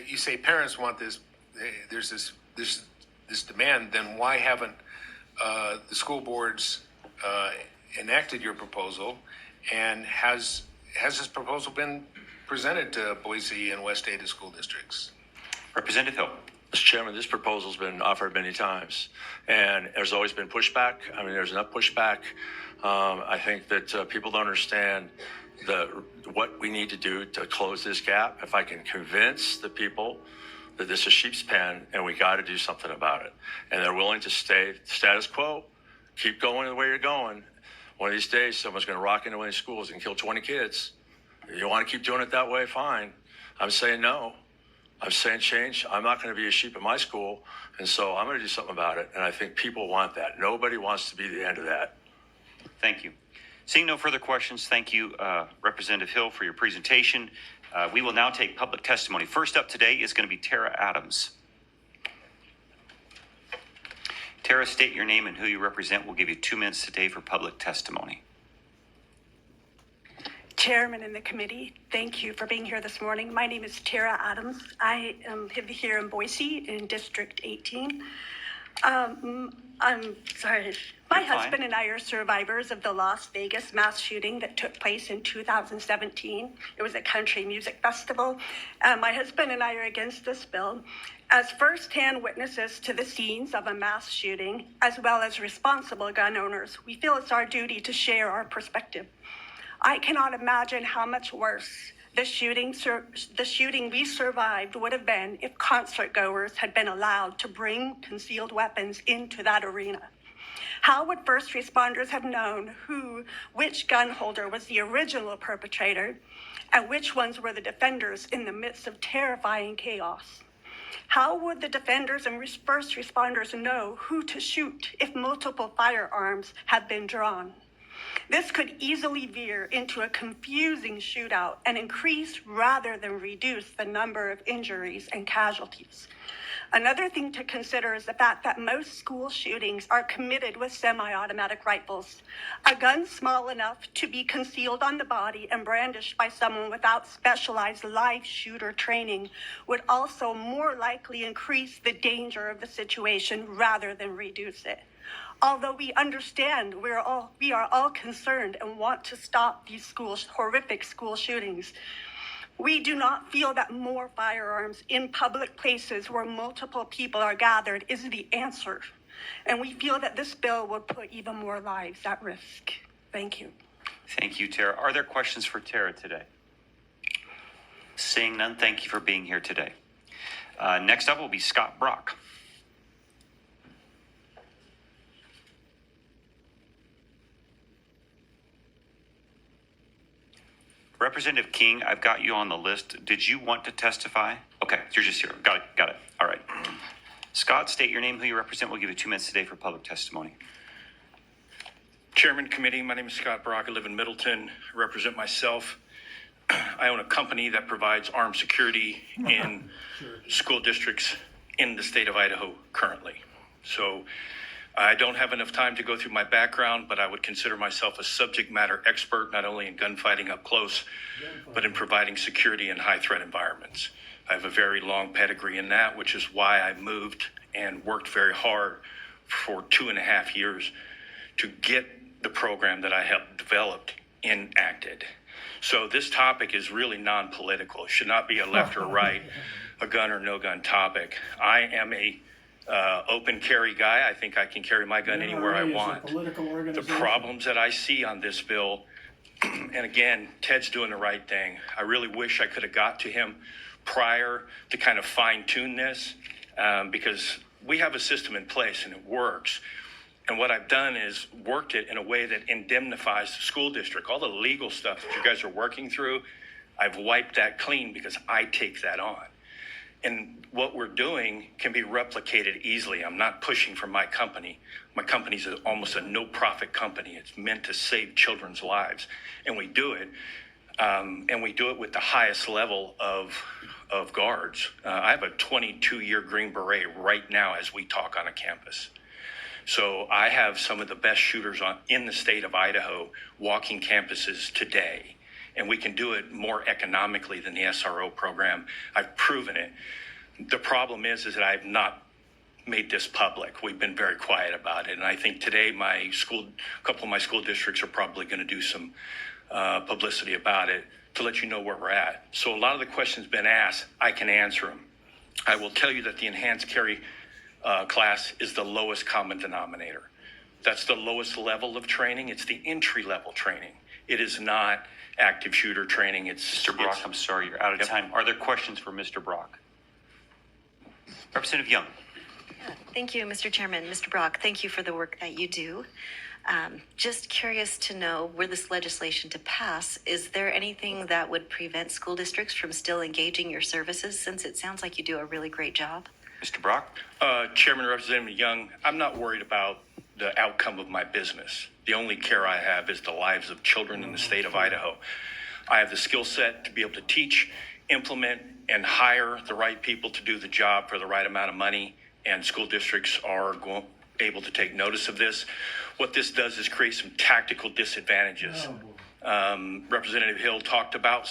You say parents want this. There's this demand. Then why haven't the school boards enacted your proposal? And has this proposal been presented to Boise and West Ada school districts? Representative Hill. Mr. Chairman, this proposal's been offered many times, and there's always been pushback. I mean, there's enough pushback. I think that people don't understand what we need to do to close this gap. If I can convince the people that this is sheep's pen and we got to do something about it, and they're willing to stay status quo, keep going the way you're going, one of these days someone's going to rock into one of these schools and kill 20 kids. You want to keep doing it that way? Fine. I'm saying no. I'm saying change. I'm not going to be a sheep in my school, and so I'm going to do something about it. And I think people want that. Nobody wants to be the end of that. Thank you. Seeing no further questions, thank you, Representative Hill, for your presentation. We will now take public testimony. First up today is going to be Tara Adams. Tara, state your name and who you represent. We'll give you 2 minutes today for public testimony. Chairman and the committee, thank you for being here this morning. My name is Tara Adams. I live here in Boise in District 18. I'm sorry. My husband and I are survivors of the Las Vegas mass shooting that took place in 2017. It was a country music festival. My husband and I are against this bill. As first-hand witnesses to the scenes of a mass shooting, as well as responsible gun owners, we feel it's our duty to share our perspective. I cannot imagine how much worse the shooting we survived would have been if concert goers had been allowed to bring concealed weapons into that arena. How would first responders have known which gun holder was the original perpetrator and which ones were the defenders in the midst of terrifying chaos? How would the defenders and first responders know who to shoot if multiple firearms had been drawn? This could easily veer into a confusing shootout and increase rather than reduce the number of injuries and casualties. Another thing to consider is the fact that most school shootings are committed with semi-automatic rifles. A gun small enough to be concealed on the body and brandished by someone without specialized live shooter training would also more likely increase the danger of the situation rather than reduce it. Although we understand we are all concerned and want to stop these horrific school shootings, we do not feel that more firearms in public places where multiple people are gathered is the answer. And we feel that this bill will put even more lives at risk. Thank you. Thank you, Tara. Are there questions for Tara today? Seeing none, thank you for being here today. Next up will be Scott Brock. Representative King, I've got you on the list. Did you want to testify? Okay, you're just here. Got it. All right. Scott, state your name, who you represent. We'll give you 2 minutes today for public testimony. Chairman Committee, my name is Scott Brock. I live in Middleton, represent myself. I own a company that provides armed security in school districts in the state of Idaho currently. So I don't have enough time to go through my background, but I would consider myself a subject matter expert, not only in gunfighting up close, but in providing security in high threat environments. I have a very long pedigree in that, which is why I moved and worked very hard for 2.5 years to get the program that I helped developed enacted. So this topic is really non-political. It should not be a left or right, a gun or no gun topic. I am a open carry guy. I think I can carry my gun anywhere I want. The problems that I see on this bill, and again, Ted's doing the right thing. I really wish I could have got to him prior to kind of fine tune this, because we have a system in place and it works. And what I've done is worked it in a way that indemnifies the school district. All the legal stuff that you guys are working through, I've wiped that clean because I take that on. And what we're doing can be replicated easily. I'm not pushing for my company. My company's almost a no-profit company. It's meant to save children's lives. And we do it. And we do it with the highest level of guards. I have a 22-year Green Beret right now as we talk on a campus. So I have some of the best shooters in the state of Idaho walking campuses today. And we can do it more economically than the SRO program. I've proven it. The problem is that I've not made this public. We've been very quiet about it. And I think today a couple of my school districts are probably going to do some publicity about it to let you know where we're at. So a lot of the questions been asked, I can answer them. I will tell you that the enhanced carry class is the lowest common denominator. That's the lowest level of training. It's the entry level training. It is not active shooter training. Mr. Brock, I'm sorry, you're out of time. Are there questions for Mr. Brock? Representative Young. Thank you, Mr. Chairman. Mr. Brock, thank you for the work that you do. Just curious to know, were this legislation to pass, is there anything that would prevent school districts from still engaging your services, since it sounds like you do a really great job? Mr. Brock? Chairman Representative Young, I'm not worried about the outcome of my business. The only care I have is the lives of children in the state of Idaho. I have the skill set to be able to teach, implement, and hire the right people to do the job for the right amount of money, and school districts are able to take notice of this. What this does is create some tactical disadvantages. Representative Hill talked about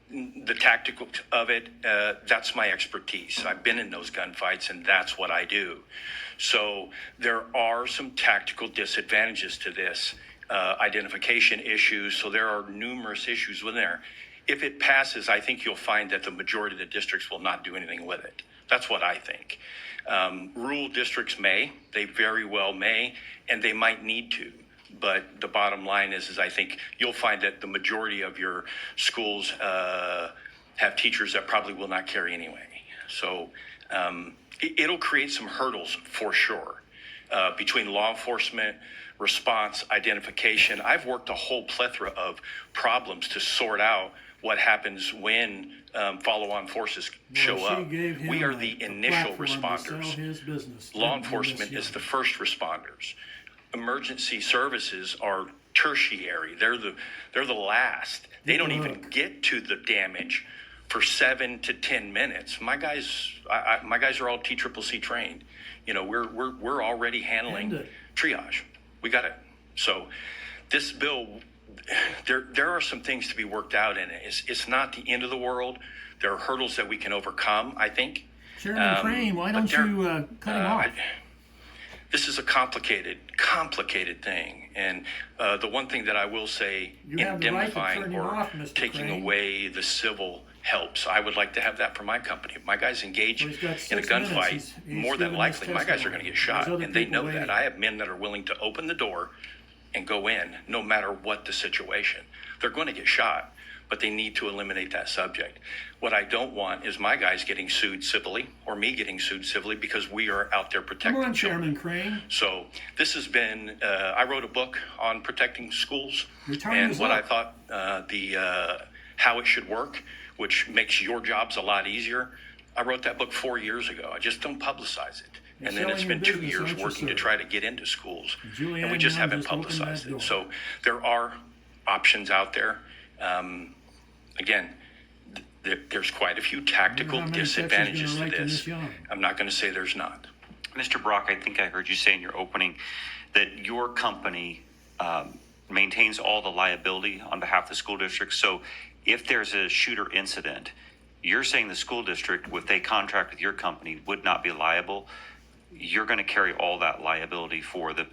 the tactical of it. That's my expertise. I've been in those gunfights, and that's what I do. So there are some tactical disadvantages to this, identification issues. So there are numerous issues within there. If it passes, I think you'll find that the majority of the districts will not do anything with it. That's what I think. Rural districts they very well may, and they might need to. But the bottom line is I think you'll find that the majority of your schools have teachers that probably will not carry anyway. So it'll create some hurdles for sure between law enforcement, response, identification. I've worked a whole plethora of problems to sort out what happens when follow-on forces show up. We are the initial responders. Law enforcement is the first responders. Emergency services are tertiary. They're the last. They don't even get to the damage for 7 to 10 minutes. My guys are all TCCC trained. You know, we're already handling triage. We got it. So this bill, there are some things to be worked out in it. It's not the end of the world. There are hurdles that we can overcome, I think. Chairman Crane, why don't you cut him off? This is a complicated thing. And the one thing that I will say, indemnifying or taking away the civil helps. I would like to have that for my company. If my guys engage in a gunfight, more than likely, my guys are going to get shot. And they know that. I have men that are willing to open the door and go in, no matter what the situation. They're going to get shot, but they need to eliminate that subject. What I don't want is my guys getting sued civilly or me getting sued civilly because we are out there protecting Come on, children. Chairman Crane. So this has been, I wrote a book on protecting schools and what I thought how it should work, which makes your jobs a lot easier. I wrote that book 4 years ago. I just don't publicize it. And then it's been 2 years working to try to get into schools. And we just haven't publicized it. So there are options out there. Again, there's quite a few tactical disadvantages to this. I'm not going to say there's not. Mr. Brock, I think I heard you say in your opening that your company maintains all the liability on behalf of the school district. So if there's a shooter incident, you're saying the school district, if they contract with your company, would not be liable. You're going to carry all that liability for the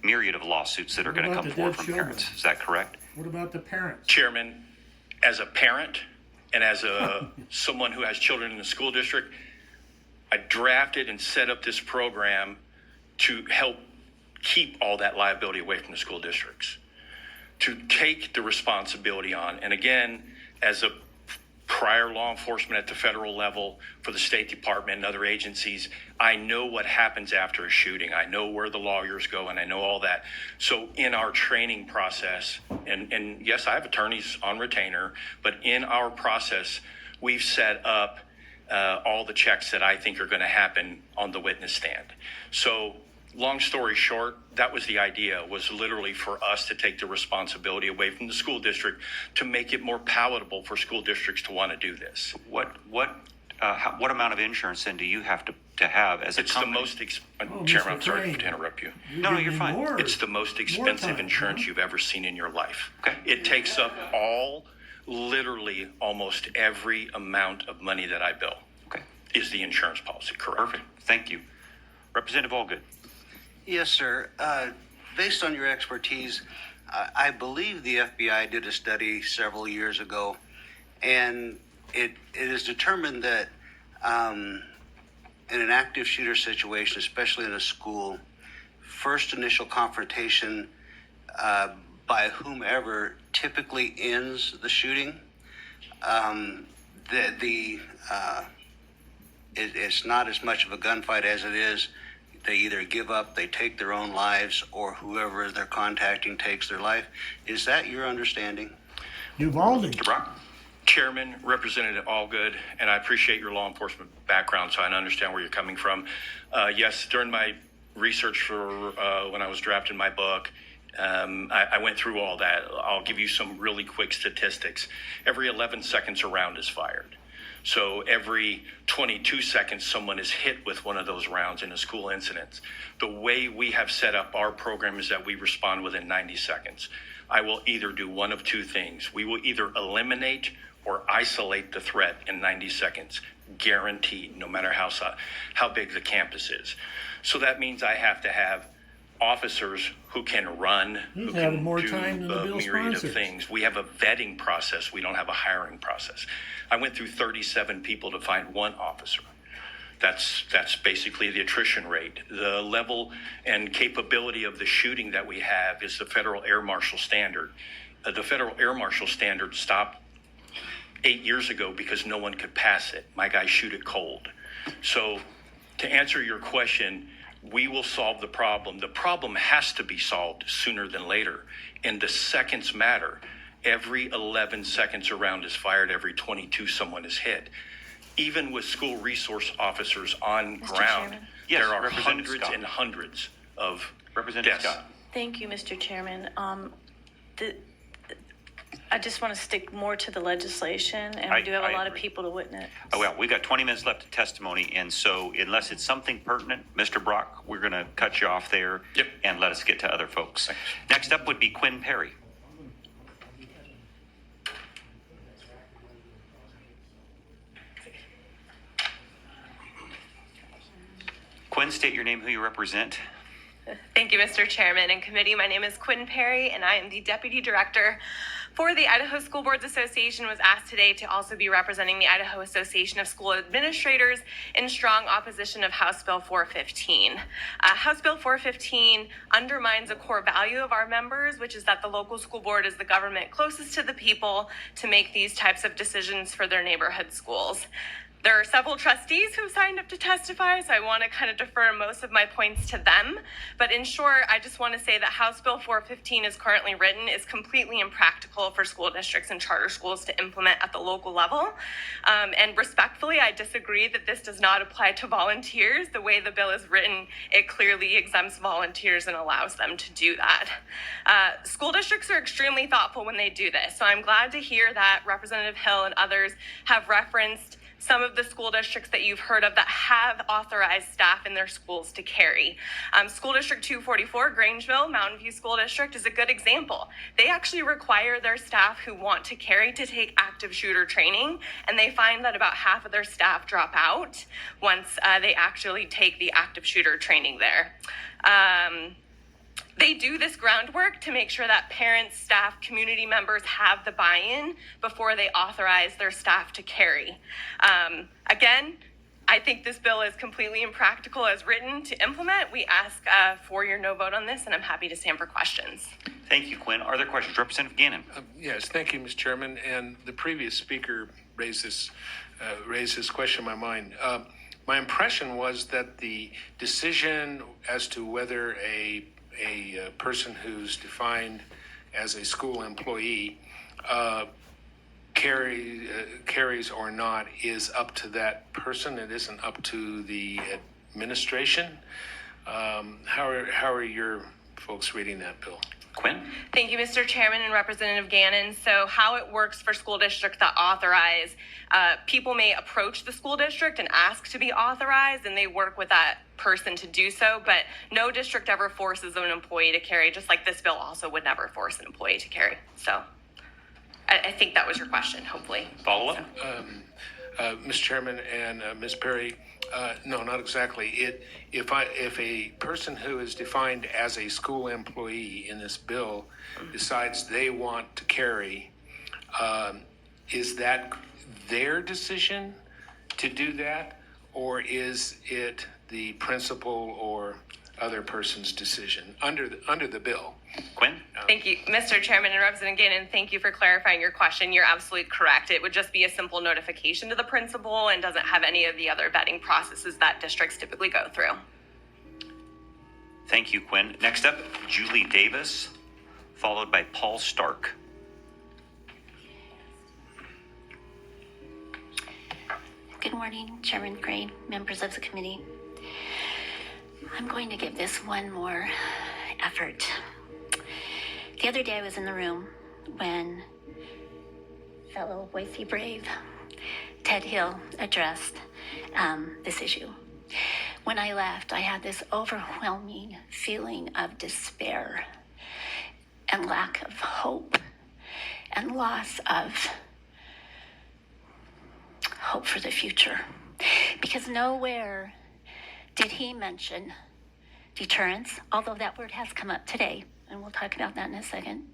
myriad of lawsuits that are going to come forward from parents. Is that correct? What about the parents? Chairman, as a parent and as someone who has children in the school district, I drafted and set up this program to help keep all that liability away from the school districts, to take the responsibility on. And again, as a prior law enforcement at the federal level for the State Department and other agencies, I know what happens after a shooting. I know where the lawyers go, and I know all that. So in our training process, and yes, I have attorneys on retainer, but in our process, we've set up all the checks that I think are going to happen on the witness stand. So long story short, that was the idea, was literally for us to take the responsibility away from the school district to make it more palatable for school districts to want to do this. What amount of insurance then do you have to have as a It's the company? most, Oh, Chairman, Mr. I'm sorry Crane. to interrupt you. No, you're fine. More. It's the most expensive time, insurance huh? you've ever seen in your life. Okay. It takes up literally almost every amount of money that I bill Okay, is the insurance policy, correct? perfect. Thank you. Representative Allgood. Yes, sir. Based on your expertise, I believe the FBI did a study several years ago, and it is determined that in an active shooter situation, especially in a school, first initial confrontation by whomever typically ends the shooting. It's not as much of a gunfight as it is. They either give up, they take their own lives, or whoever they're contacting takes their life. Is that your understanding? Uvalde. Mr. Brock? Chairman, Representative Allgood, and I appreciate your law enforcement background, so I understand where you're coming from. Yes, during my research for when I was drafting my book, I went through all that. I'll give you some really quick statistics. Every 11 seconds a round is fired. So every 22 seconds, someone is hit with one of those rounds in a school incident. The way we have set up our program is that we respond within 90 seconds. I will either do one of two things. We will either eliminate or isolate the threat in 90 seconds, guaranteed, no matter how big the campus is. So that means I have to have officers who can run, He's who having can more do time than the a bill myriad of sponsors. things. We have a vetting process. We don't have a hiring process. I went through 37 people to find one officer. That's basically the attrition rate. The level and capability of the shooting that we have is the Federal Air Marshal Standard. The Federal Air Marshal Standard stopped 8 years ago because no one could pass it. My guys shoot it cold. So to answer your question, we will solve the problem. The problem has to be solved sooner than later. And the seconds matter. Every 11 seconds a round is fired. Every 22 someone is hit. Even with school resource officers on Mr. ground, Chairman? Yes, there are Representative hundreds Scott. and hundreds of Representative deaths. Scott. Thank you, Mr. Chairman. I just want to stick more to the legislation, and we do have a I lot of agree. people to witness. Oh, well, we got 20 minutes left of testimony, and so unless it's something pertinent, Mr. Brock, we're going to cut you off there. Yep. And let us get to other folks. Next up would be Quinn Perry. Quinn, state your name, who you represent. Thank you, Mr. Chairman and committee. My name is Quinn Perry, and I am the Deputy Director for the Idaho School Boards Association. Was asked today to also be representing the Idaho Association of School Administrators in strong opposition of House Bill 415. House Bill 415 undermines a core value of our members, which is that the local school board is the government closest to the people to make these types of decisions for their neighborhood schools. There are several trustees who signed up to testify, so I want to kind of defer most of my points to them. But in short, I just want to say that House Bill 415 is currently written is completely impractical for school districts and charter schools to implement at the local level. And respectfully, I disagree that this does not apply to volunteers. The way the bill is written, it clearly exempts volunteers and allows them to do that. School districts are extremely thoughtful when they do this. So I'm glad to hear that Representative Hill and others have referenced some of the school districts that you've heard of that have authorized staff in their schools to carry. School District 244, Grangeville, Mountain View School District is a good example. They actually require their staff who want to carry to take active shooter training, and they find that about half of their staff drop out once they actually take the active shooter training there. They do this groundwork to make sure that parents, staff, community members have the buy-in before they authorize their staff to carry. Again, I think this bill is completely impractical as written to implement. We ask for your no vote on this, and I'm happy to stand for questions. Thank you, Quinn. Are there questions? Representative Gannon. Yes, thank you, Mr. Chairman. And the previous speaker raised this question in my mind. My impression was that the decision as to whether a person who's defined as a school employee carries or not is up to that person. It isn't up to the administration. How are your folks reading that bill? Quinn? Thank you, Mr. Chairman and Representative Gannon. So how it works for school districts that authorize, people may approach the school district and ask to be authorized, and they work with that person to do so, but no district ever forces an employee to carry, just like this bill also would never force an employee to carry. So I think that was your question, hopefully. Follow up? Mr. Chairman and Ms. Perry, no, not exactly. If a person who is defined as a school employee in this bill decides they want to carry, is that their decision to do that, or is it the principal or other person's decision under the bill? Quinn? Thank you, Mr. Chairman and Representative Gannon. Thank you for clarifying your question. You're absolutely correct. It would just be a simple notification to the principal and doesn't have any of the other vetting processes that districts typically go through. Thank you, Quinn. Next up, Julie Davis, followed by Paul Stark. Good morning, Chairman Crane, members of the committee. I'm going to give this one more effort. The other day I was in the room when fellow Boise Brave Ted Hill addressed this issue. When I left, I had this overwhelming feeling of despair and lack of hope and loss of hope for the future. Because nowhere did he mention deterrence, although that word has come up today, and we'll talk about that in a second.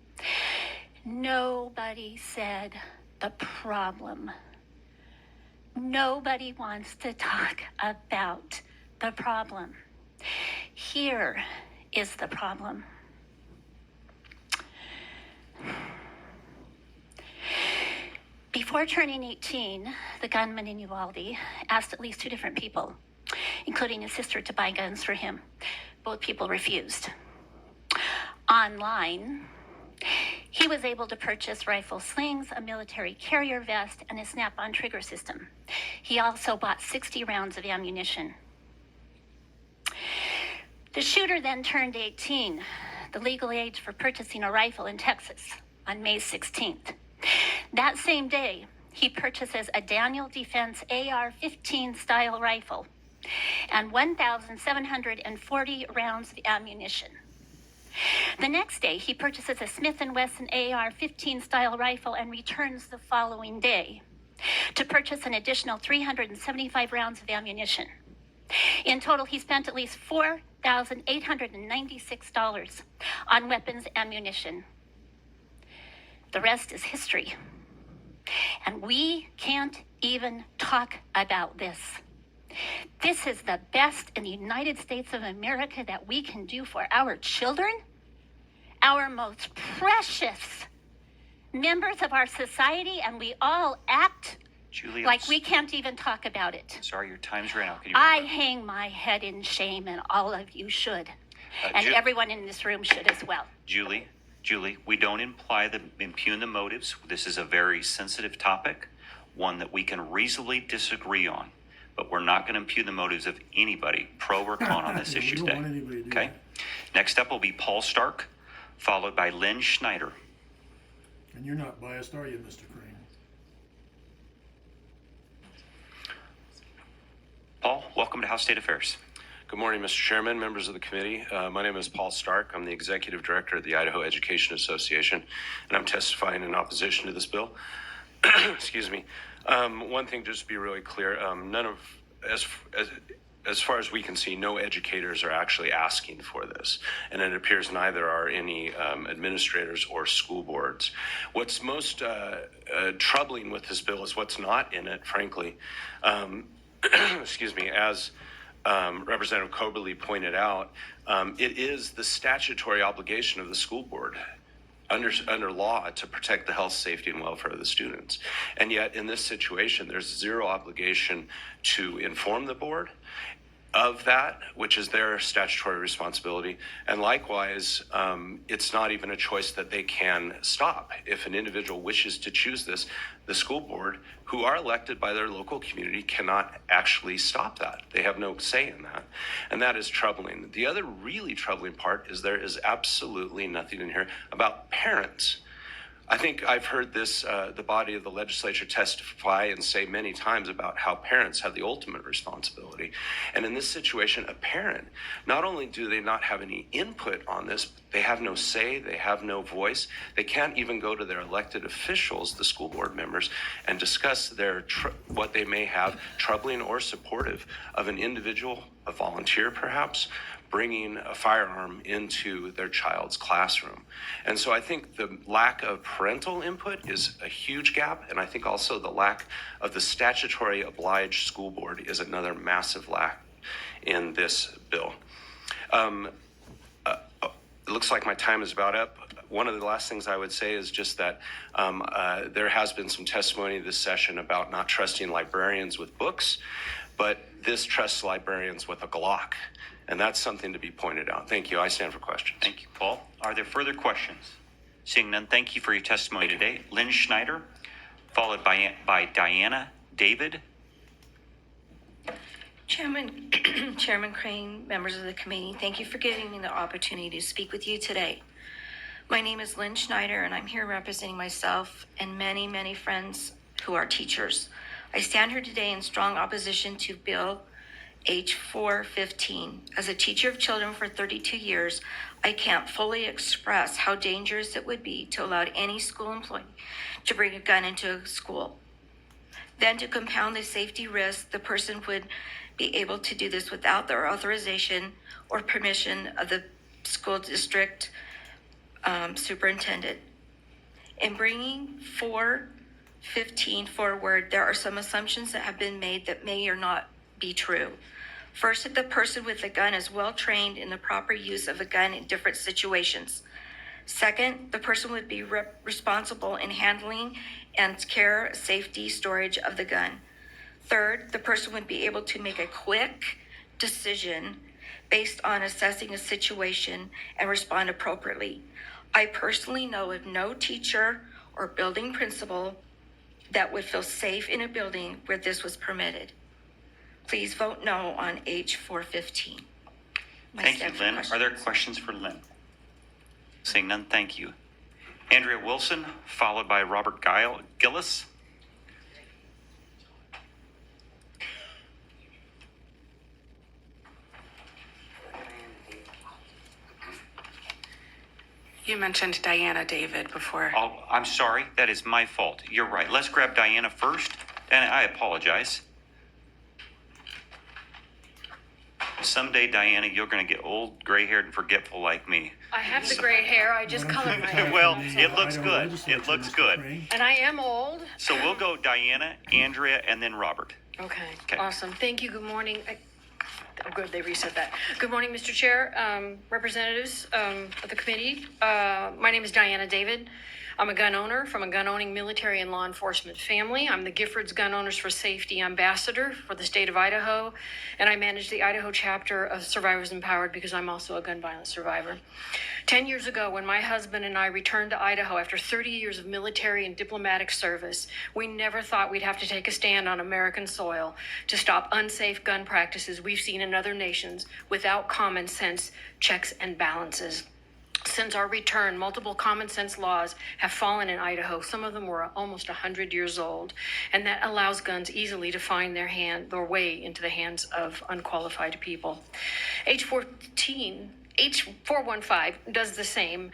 Nobody said the problem. Nobody wants to talk about the problem. Here is the problem. Before turning 18, the gunman in Uvalde asked at least 2 different people, including his sister, to buy guns for him. Both people refused. Online, he was able to purchase rifle slings, a military carrier vest, and a snap-on trigger system. He also bought 60 rounds of ammunition. The shooter then turned 18, the legal age for purchasing a rifle in Texas, on May 16th. That same day, he purchases a Daniel Defense AR-15 style rifle and 1,740 rounds of ammunition. The next day, he purchases a Smith & Wesson AR-15 style rifle and returns the following day to purchase an additional 375 rounds of ammunition. In total, he spent at least $4,896 on weapons ammunition. The rest is history. And we can't even talk about this. This is the best in the United States of America that we can do for our children, our most precious members of our society, and we all act Julie, like we can't even talk about it. Sorry, your time's ran out. Can you I wrap up? hang my head in shame, and all of you should. And Ju- everyone in this room should as well. Julie, we don't impugn the motives. This is a very sensitive topic, one that we can reasonably disagree on, but we're not going to impugn the motives of anybody, pro or con, on this Yeah, issue we don't today. want anybody to do Okay? that. Next up will be Paul Stark, followed by Lynn Schneider. And you're not biased, are you, Mr. Crane? Paul, welcome to House State Affairs. Good morning, Mr. Chairman, members of the committee. My name is Paul Stark. I'm the Executive Director of the Idaho Education Association, and I'm testifying in opposition to this bill. Excuse me. One thing, just to be really clear, as far as we can see, no educators are actually asking for this, and it appears neither are any administrators or school boards. What's most troubling with this bill is what's not in it, frankly. Excuse me, as Representative Coberly pointed out, it is the statutory obligation of the school board under law to protect the health, safety, and welfare of the students. And yet, in this situation, there's zero obligation to inform the board of that, which is their statutory responsibility. And likewise, it's not even a choice that they can stop. If an individual wishes to choose this, the school board, who are elected by their local community, cannot actually stop that. They have no say in that. And that is troubling. The other really troubling part is there is absolutely nothing in here about parents. I think I've heard this, the body of the legislature testify and say many times about how parents have the ultimate responsibility. And in this situation, a parent, not only do they not have any input on this, they have no say, they have no voice. They can't even go to their elected officials, the school board members, and discuss their what they may have troubling or supportive of an individual, a volunteer perhaps, bringing a firearm into their child's classroom. And so I think the lack of parental input is a huge gap, and I think also the lack of the statutory obliged school board is another massive lack in this bill. It looks like my time is about up. One of the last things I would say is just that there has been some testimony this session about not trusting librarians with books, but this trusts librarians with a Glock. And that's something to be pointed out. Thank you. I stand for questions. Thank you, Paul. Are there further questions? Seeing none, thank you for your testimony today. Lynn Schneider, followed by Diana David. Chairman, Chairman Crane, members of the committee, thank you for giving me the opportunity to speak with you today. My name is Lynn Schneider, and I'm here representing myself and many, many friends who are teachers. I stand here today in strong opposition to Bill H415. As a teacher of children for 32 years, I can't fully express how dangerous it would be to allow any school employee to bring a gun into a school. Then to compound the safety risk, the person would be able to do this without their authorization or permission of the school district superintendent. In bringing 415 forward, there are some assumptions that have been made that may or not be true. First, that the person with the gun is well trained in the proper use of a gun in different situations. Second, the person would be responsible in handling and care, safety, storage of the gun. Third, the person would be able to make a quick decision based on assessing a situation and respond appropriately. I personally know of no teacher or building principal that would feel safe in a building where this was permitted. Please vote no on H415. Thank you, Lynn. Are there questions for Lynn? Seeing none, thank you. Andrea Wilson, followed by Robert Gillis. You mentioned Diana David before. Oh, I'm sorry. That is my fault. You're right. Let's grab Diana first. And I apologize. Someday, Diana, you're going to get old, gray-haired, and forgetful like me. I have the gray hair. I just colored my hair. Well, it looks good. It looks good. And I am old. So we'll go Diana, Andrea, and then Robert. Okay. Okay. Awesome. Thank you. Good morning. Oh, good. They reset that. Good morning, Mr. Chair, representatives of the committee. My name is Diana David. I'm a gun owner from a gun-owning military and law enforcement family. I'm the Giffords Gun Owners for Safety Ambassador for the state of Idaho, and I manage the Idaho chapter of Survivors Empowered because I'm also a gun violence survivor. 10 years ago, when my husband and I returned to Idaho after 30 years of military and diplomatic service, we never thought we'd have to take a stand on American soil to stop unsafe gun practices we've seen in other nations without common sense checks and balances. Since our return, multiple common sense laws have fallen in Idaho. Some of them were almost 100 years old, and that allows guns easily to find their way into the hands of unqualified people. H415 does the same.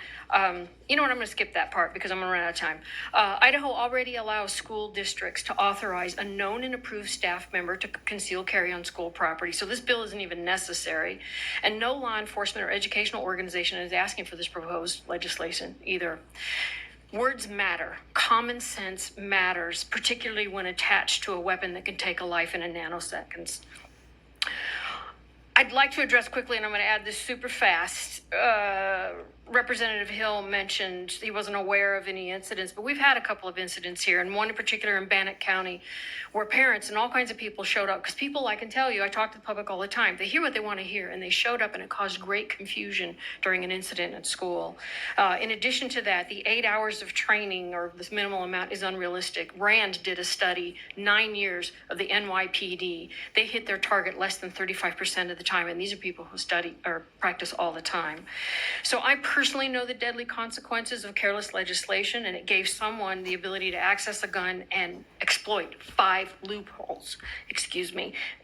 You know what, I'm going to skip that part because I'm going to run out of time. Idaho already allows school districts to authorize a known and approved staff member to conceal carry on school property. So this bill isn't even necessary. And no law enforcement or educational organization is asking for this proposed legislation either. Words matter. Common sense matters, particularly when attached to a weapon that can take a life in a nanoseconds. I'd like to address quickly, and I'm going to add this super fast. Representative Hill mentioned he wasn't aware of any incidents, but we've had a couple of incidents here, and one in particular in Bannock County, where parents and all kinds of people showed up. Because people, I can tell you, I talk to the public all the time. They hear what they want to hear, and they showed up, and it caused great confusion during an incident at school. In addition to that, the 8 hours of training, or this minimal amount, is unrealistic. RAND did a study, 9 years of the NYPD. They hit their target less than 35% of the time, and these are people who study or practice all the time. So I personally know the deadly consequences of careless legislation, and it gave someone the ability to access a gun and exploit 5 loopholes,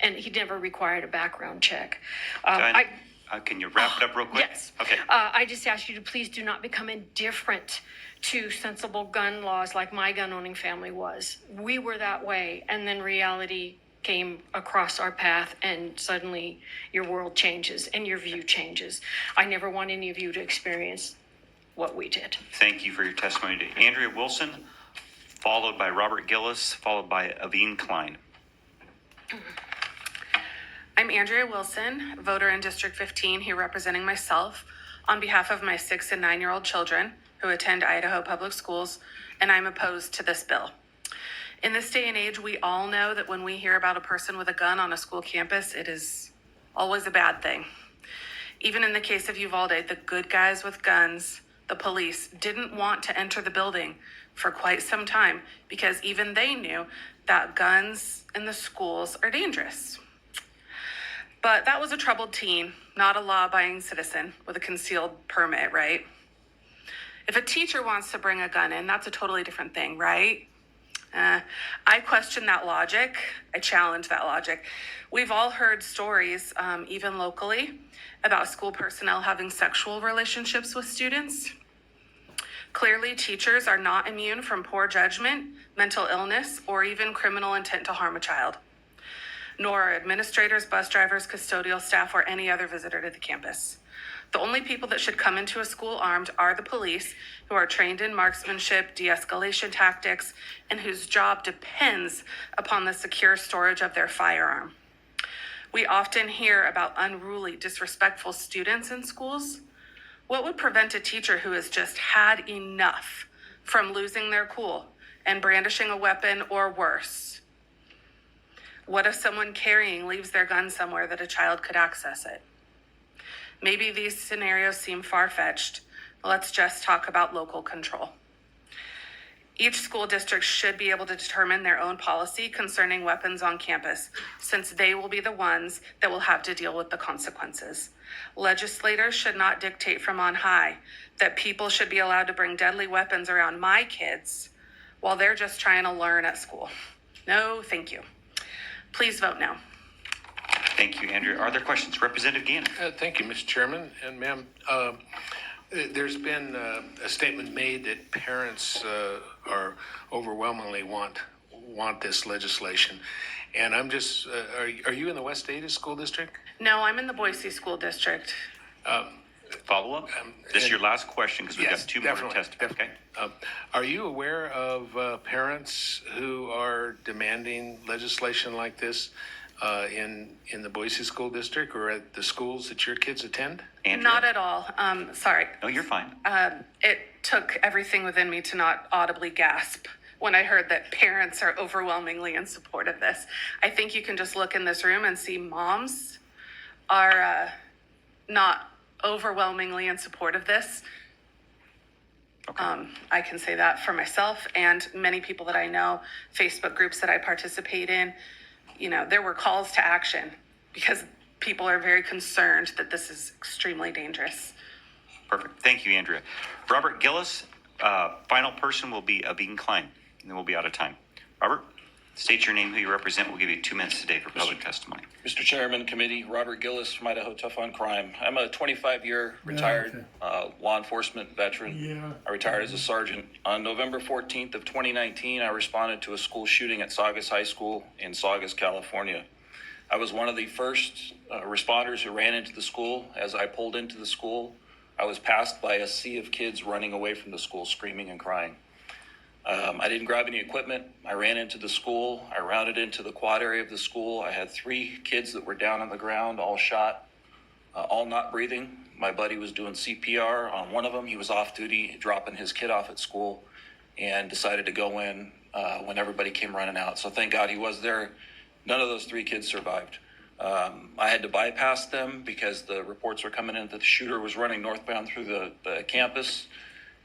and he never required a background check. Can you wrap it up real quick? Yes. Okay. I just ask you to please do not become indifferent to sensible gun laws like my gun owning family was. We were that way, and then reality came across our path, and suddenly your world changes and your view changes. I never want any of you to experience what we did. Thank you for your testimony today. Andrea Wilson, followed by Robert Gillis, followed by Aveen Klein. I'm Andrea Wilson, voter in District 15, here representing myself on behalf of my 6 and 9-year-old children who attend Idaho Public Schools, and I'm opposed to this bill. In this day and age, we all know that when we hear about a person with a gun on a school campus, it is always a bad thing. Even in the case of Uvalde, the good guys with guns, the police, didn't want to enter the building for quite some time because even they knew that guns in the schools are dangerous. But that was a troubled teen, not a law-abiding citizen with a concealed permit, right? If a teacher wants to bring a gun in, that's a totally different thing, right? I question that logic. I challenge that logic. We've all heard stories, even locally, about school personnel having sexual relationships with students. Clearly, teachers are not immune from poor judgment, mental illness, or even criminal intent to harm a child. Nor are administrators, bus drivers, custodial staff, or any other visitor to the campus. The only people that should come into a school armed are the police, who are trained in marksmanship, de-escalation tactics, and whose job depends upon the secure storage of their firearm. We often hear about unruly, disrespectful students in schools. What would prevent a teacher who has just had enough from losing their cool and brandishing a weapon or worse? What if someone carrying leaves their gun somewhere that a child could access it? Maybe these scenarios seem far-fetched. Let's just talk about local control. Each school district should be able to determine their own policy concerning weapons on campus, since they will be the ones that will have to deal with the consequences. Legislators should not dictate from on high that people should be allowed to bring deadly weapons around my kids while they're just trying to learn at school. No, thank you. Please vote no. Thank you, Andrea. Are there questions? Representative Gannon. Thank you, Mr. Chairman. And ma'am, there's been a statement made that parents are overwhelmingly want this legislation. And I'm just, are you in the West Ada School District? No, I'm in the Boise School District. Follow up? This is your last question because we've Yes, got 2 more to definitely, testify. Okay. Are you aware of parents who are demanding legislation like this in the Boise School District or at the schools that your kids attend? Andrea? Not at all. Sorry. No, you're fine. It took everything within me to not audibly gasp when I heard that parents are overwhelmingly in support of this. I think you can just look in this room and see moms are not overwhelmingly in support of this. Okay. I can say that for myself and many people that I know, Facebook groups that I participate in. You know, there were calls to action because people are very concerned that this is extremely dangerous. Perfect. Thank you, Andrea. Robert Gillis, final person will be Aveen Klein, and then we'll be out of time. Robert, state your name, who you represent. We'll give you 2 minutes today for public testimony. Mr. Chairman, committee, Robert Gillis from Idaho Tough on Crime. I'm a 25-year retired law enforcement veteran. I retired as a sergeant. On November 14th of 2019, I responded to a school shooting at Saugus High School in Saugus, California. I was one of the first responders who ran into the school. As I pulled into the school, I was passed by a sea of kids running away from the school, screaming and crying. I didn't grab any equipment. I ran into the school. I routed into the quad area of the school. I had 3 kids that were down on the ground, all shot, all not breathing. My buddy was doing CPR on one of them. He was off duty, dropping his kid off at school, and decided to go in when everybody came running out. So thank God he was there. None of those 3 kids survived. I had to bypass them because the reports were coming in that the shooter was running northbound through the campus.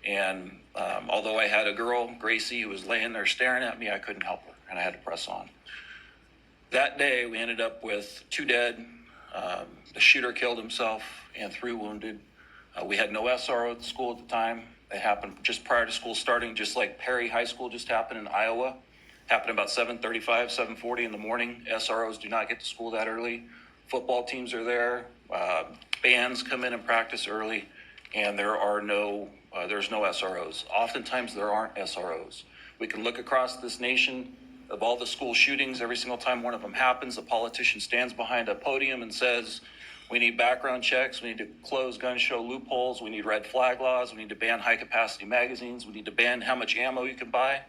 And although I had a girl, Gracie, who was laying there staring at me, I couldn't help her, and I had to press on. That day, we ended up with 2 dead. The shooter killed himself and 3 wounded. We had no SRO at the school at the time. It happened just prior to school starting, just like Perry High School just happened in Iowa. Happened about 7:35, 7:40 in the morning. SROs do not get to school that early. Football teams are there. Bands come in and practice early, and there's no SROs. Oftentimes there aren't SROs. We can look across this nation of all the school shootings. Every single time one of them happens, a politician stands behind a podium and says, we need background checks, we need to close gun show loopholes, we need red flag laws, we need to ban high capacity magazines, we need to ban how much ammo you can buy.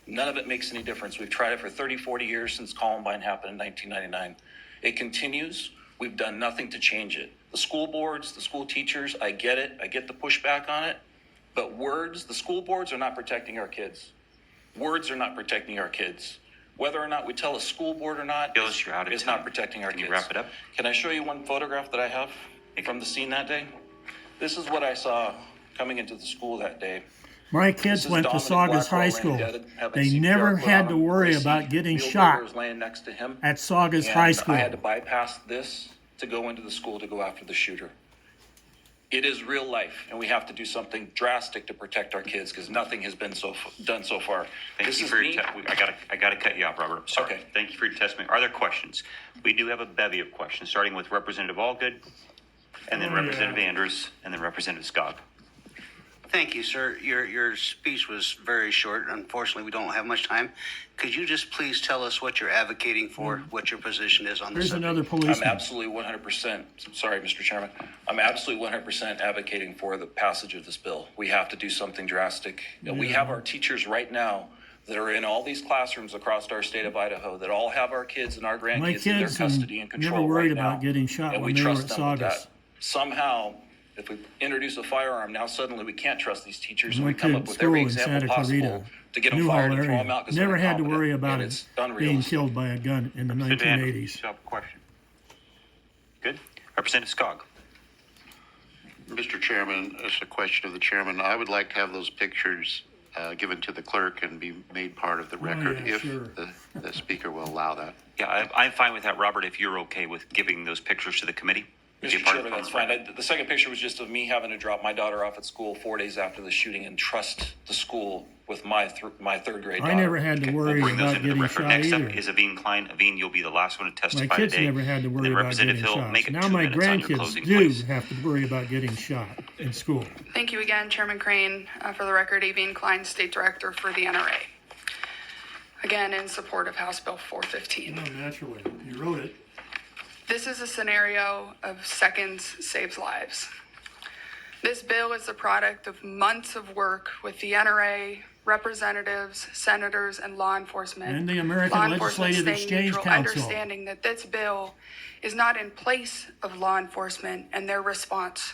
None of it makes any difference. We've tried it for 30, 40 years since Columbine happened in 1999. It continues. We've done nothing to change it. The school boards, the school teachers, I get it. I get the pushback on it. But the school boards are not protecting our kids. Words are not protecting our kids. Whether or not we tell a school board or not, it's not protecting our kids. Can you wrap it up? Can I show you one photograph that I have from the scene that day? This is what I saw coming into the school that day. My kids went to Saugus High School. They never had to worry about getting shot at Saugus High School. I had to bypass this to go into the school to go after the shooter. It is real life, and we have to do something drastic to protect our kids because nothing has been done so far. Thank you for your I gotta cut you off, Robert. I'm sorry. Okay. Thank you for your testimony. Are there questions? We do have a bevy of questions, starting with Representative Allgood, and then Representative Andrews, and then Representative Skog. Thank you, sir. Your speech was very short. Unfortunately, we don't have much time. Could you just please tell us what you're advocating for, what your position is on this There's subject? another policeman. I'm absolutely 100%, sorry, Mr. Chairman. I'm absolutely 100% advocating for the passage of this bill. We have to do something drastic. And we have our teachers right now that are in all these classrooms across our state of Idaho that all have our kids and our My grandkids in their kids custody and control never worried right now. about getting shot And when we they were trust at them with Saugus. that. Somehow, if we introduce a firearm, now suddenly we can't trust these teachers and My we come kid up at with school every in example Santa possible Clarita, to get them Newhall fired and throw area, them out because never they're had to worry incompetent. about And it it's being unrealistic. killed by a gun in the Representative Andrews, 1980s. you have a question? Good. Representative Skog. Mr. Chairman, it's a question of the chairman. I would like to have those pictures given to the clerk and be made part of the record yeah, if sure. the speaker will allow that. Yeah, I'm fine with that, Robert, if you're okay with giving those pictures to the committee. Be a Mr. part of Chairman, the that's fine. The second picture was just of me having to drop my daughter off at school 4 days after the shooting and trust the school with my third grade daughter. I never had to worry Bring those about into the getting record. shot Next either. up is Aveen Klein. Aveen, you'll be the last one to My testify kids today. never had to And worry then about Representative getting Hill, shot. make it Now 2 my minutes on your grandkids closing, do please. have to worry about getting shot in school. Thank you again, Chairman Crane. For the record, Aveen Klein, State Director for the NRA. Again, in support of House Bill 415. No, naturally. You wrote it. This is a scenario of seconds saves lives. This bill is the product of months of work with the NRA, representatives, senators, and law enforcement. And the American Law enforcement Legislative staying Exchange neutral, Council. understanding that this bill is not in place of law enforcement and their response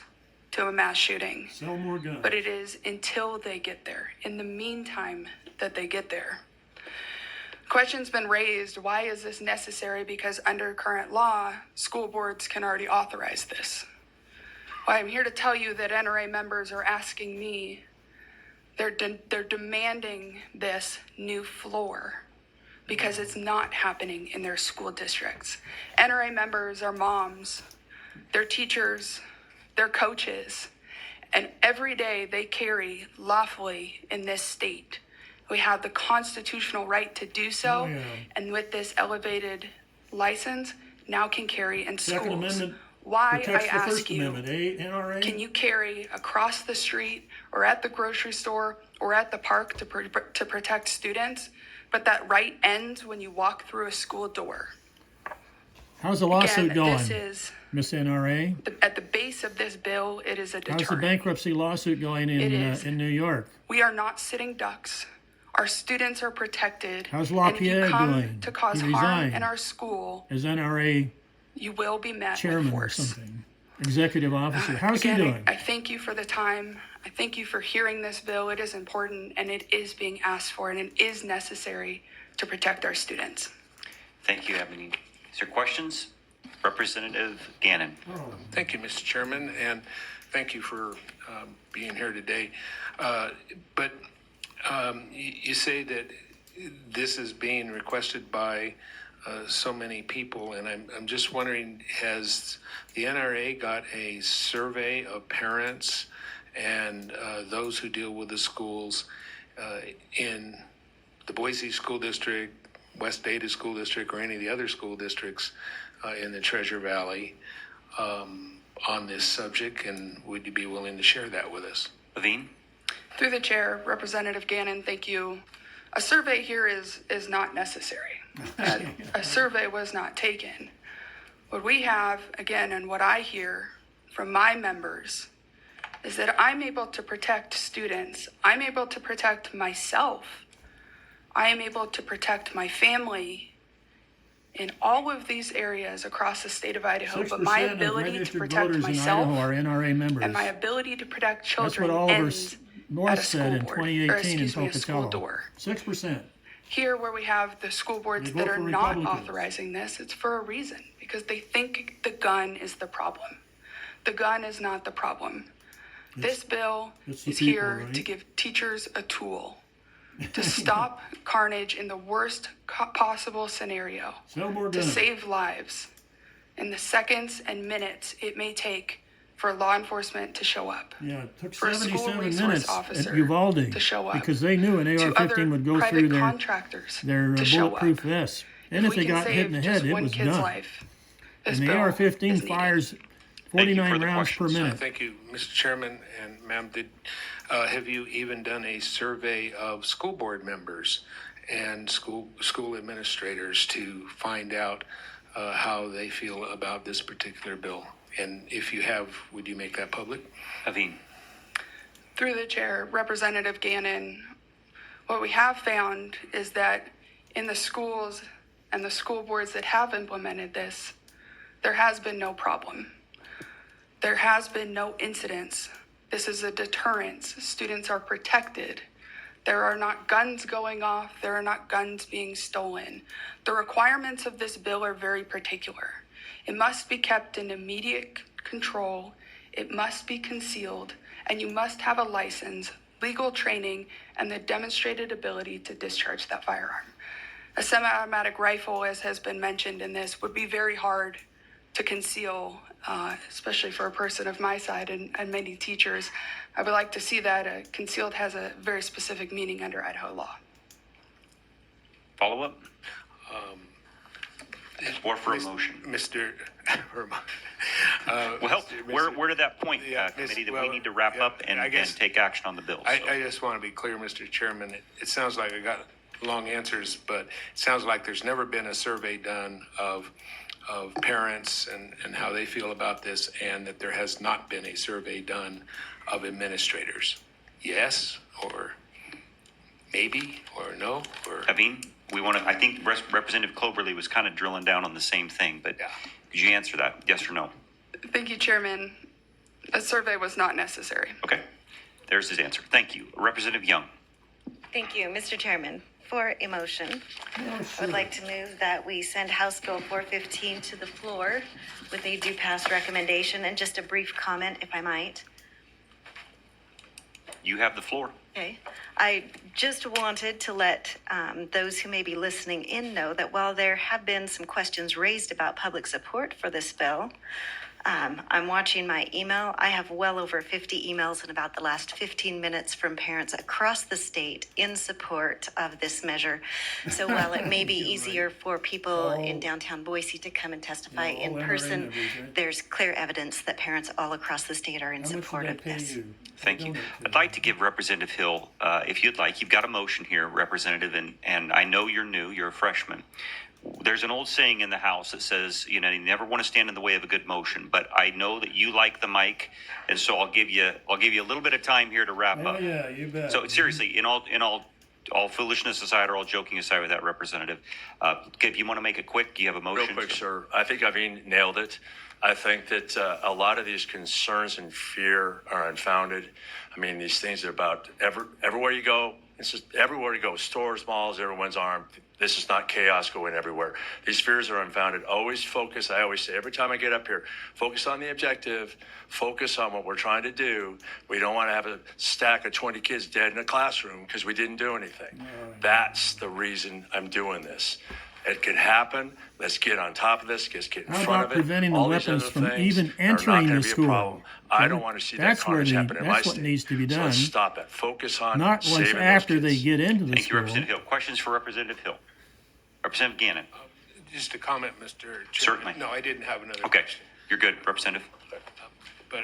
to a mass shooting, Sell more guns. but it is until they get there, in the meantime that they get there. Question's been raised, why is this necessary? Because under current law, school boards can already authorize this. Well, I'm here to tell you that NRA members are asking me, they're demanding this new floor because it's not happening in their school districts. NRA members are moms, they're teachers, they're coaches, and every day they carry lawfully in this state. We have the constitutional right to do so, and with this elevated license, now can carry in schools. Second Amendment Why, protects I the ask First you, Amendment, NRA? can you carry across the street or at the grocery store or at the park to protect students, but that right ends when you walk through a school door? How's the lawsuit Again, going, this is Miss NRA? at the base of this bill, it is a How's the deterrent. bankruptcy lawsuit going It is. in New York? We are not sitting ducks. Our students are protected. How's And if you LaPierre come doing? to cause He harm resigned in our school, as NRA you will be met with chairman or force. something, executive officer. How's he Again, doing? I thank you for the time. I thank you for hearing this bill. It is important and it is being asked for and it is necessary to protect our students. Thank you, Ebony. Is there questions? Representative Gannon. Thank you, Mr. Chairman, and thank you for being here today. But you say that this is being requested by so many people, and I'm just wondering, has the NRA got a survey of parents and those who deal with the schools in the Boise School District, West Ada School District, or any of the other school districts in the Treasure Valley on this subject, and would you be willing to share that with us? Levine? Through the chair, Representative Gannon, thank you. A survey here is not necessary. A survey was not taken. What we have, again, and what I hear from my members is that I'm able to protect students. I'm able to protect myself. I am able to protect my family in all of these areas across the state of Idaho, but my 6% of ability to registered protect voters in myself Idaho are NRA members. and my ability to protect That's what children Oliver ends at North a said school in board, 2018 or in excuse me, a school Pocatello. door. 6%. Here, where we have the school boards They vote that are for not Republicans. authorizing this, it's for a reason, because they think the gun is the problem. The gun is not the problem. This bill it's the is people, here right? to give teachers a tool to stop carnage in the worst possible scenario, Sell more to guns. save lives in the seconds and minutes it may take for law enforcement to show up. Yeah, it took For a school 77 resource minutes officer at Uvalde to show up, because they knew an to AR-15 other would go private through their contractors their to show bulletproof up. vests. And if we they can got hit in the save head, just it one was kid's done. life, And this the bill AR-15 is needed. fires Thank you 49 for the rounds per questions. minute. Thank you, Mr. Chairman and ma'am. Have you even done a survey of school board members and school administrators to find out how they feel about this particular bill? And if you have, would you make that public? Levine? Through the chair, Representative Gannon, what we have found is that in the schools and the school boards that have implemented this, there has been no problem. There has been no incidents. This is a deterrence. Students are protected. There are not guns going off. There are not guns being stolen. The requirements of this bill are very particular. It must be kept in immediate control. It must be concealed, and you must have a license, legal training, and the demonstrated ability to discharge that firearm. A semi-automatic rifle, as has been mentioned in this, would be very hard to conceal, especially for a person of my side and many teachers. I would like to see that concealed has a very specific meaning under Idaho law. Follow up? Or for a motion? Mr. Well, we're to that point, committee, that we need to wrap up and take action on the bill. I just want to be clear, Mr. Chairman. It sounds like I got long answers, but it sounds like there's never been a survey done of parents and how they feel about this, and that there has not been a survey done of administrators. Yes, or maybe, or no, or... Levine, I think Representative Cloverly was kind of drilling down on the same thing, but could you answer that, yes or no? Thank you, Chairman. A survey was not necessary. Okay, there's his answer. Thank you. Representative Young. Thank you, Mr. Chairman. For a motion, I would like to move that we send House Bill 415 to the floor with a due pass recommendation, and just a brief comment, if I might. You have the floor. Okay. I just wanted to let those who may be listening in know that while there have been some questions raised about public support for this bill, I'm watching my email. I have well over 50 emails in about the last 15 minutes from parents across the state in support of this measure. So while it may be easier for people in downtown Boise to come and testify in person, there's clear evidence that parents all across the state are in support of this. Thank you. I'd like to give Representative Hill, if you'd like, you've got a motion here, Representative, and I know you're new, you're a freshman. There's an old saying in the House that says, you never want to stand in the way of a good motion, but I know that you like the mic, and so I'll give you a little bit of time here to wrap up. Yeah, you bet. So seriously, in all all foolishness aside, or all joking aside with that, Representative, if you want to make it quick, you have a motion. Real quick, sir. I think I've nailed it. I think that a lot of these concerns and fear are unfounded. I mean, these things are about everywhere you go. It's just everywhere you go, stores, malls, everyone's armed. This is not chaos going everywhere. These fears are unfounded. Always focus. I always say every time I get up here, focus on the objective, focus on what we're trying to do. We don't want to have a stack of 20 kids dead in a classroom because we didn't do anything. That's the reason I'm doing this. It can happen. Let's get on top of this. Let's get in How front about of it. preventing the All these weapons other from things even are not entering gonna the be a school? problem. I don't want to see that carnage happen in my That's what state. needs to be So done. let's stop that. Focus on Not once saving those after they kids. get into the Thank you, school. Representative Hill. Questions for Representative Hill? Representative Gannon. Just a comment, Mr. Chairman. Certainly. No, I didn't have another Okay, question. you're good, Representative. But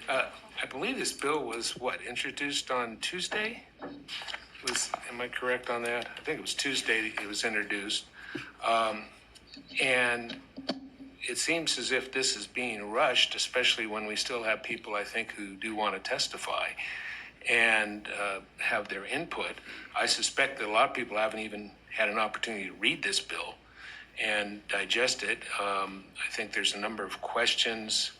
I believe this bill was introduced on Tuesday? Am I correct on that? I think it was Tuesday it was introduced. And it seems as if this is being rushed, especially when we still have people, I think, who do want to testify and have their input. I suspect that a lot of people haven't even had an opportunity to read this bill and digest it. I think there's a number of questions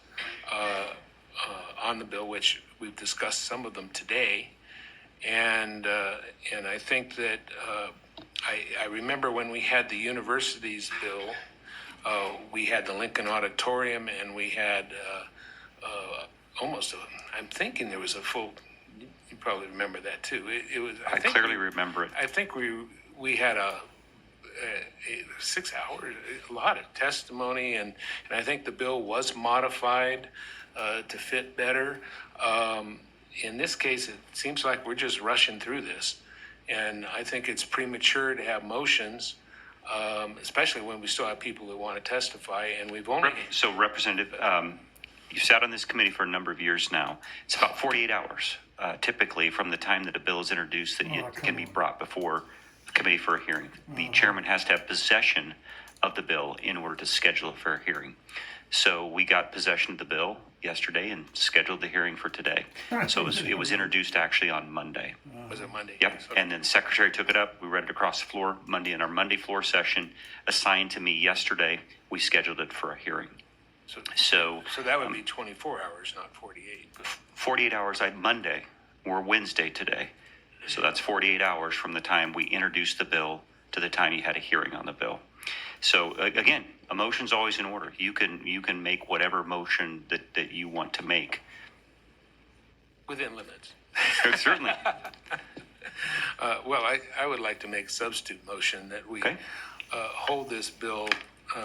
on the bill, which we've discussed some of them today. And I think that I remember when we had the universities bill, we had the Lincoln Auditorium, and we had I'm thinking there was a full. You probably remember that too. It was. I clearly remember it. I think we had a 6 hours, a lot of testimony, and I think the bill was modified to fit better. In this case, it seems like we're just rushing through this. And I think it's premature to have motions, especially when we still have people that want to testify, and we've only... So, Representative, you've sat on this committee for a number of years now. It's about 48 hours, typically, from the time that a bill is introduced that it can be brought before the committee for a hearing. The chairman has to have possession of the bill in order to schedule it for a hearing. So we got possession of the bill yesterday and scheduled the hearing for today. So it was introduced actually on Monday. Was it Monday? Yep. And then the secretary took it up. We read it across the floor Monday in our Monday floor session assigned to me yesterday. We scheduled it for a hearing. So that would be 24 hours, not 48. 48 hours Monday or Wednesday today. So that's 48 hours from the time we introduced the bill to the time you had a hearing on the bill. So again, a motion's always in order. You can make whatever motion that you want to make. Within limits. Certainly. Well, I would like to make substitute motion that we hold this bill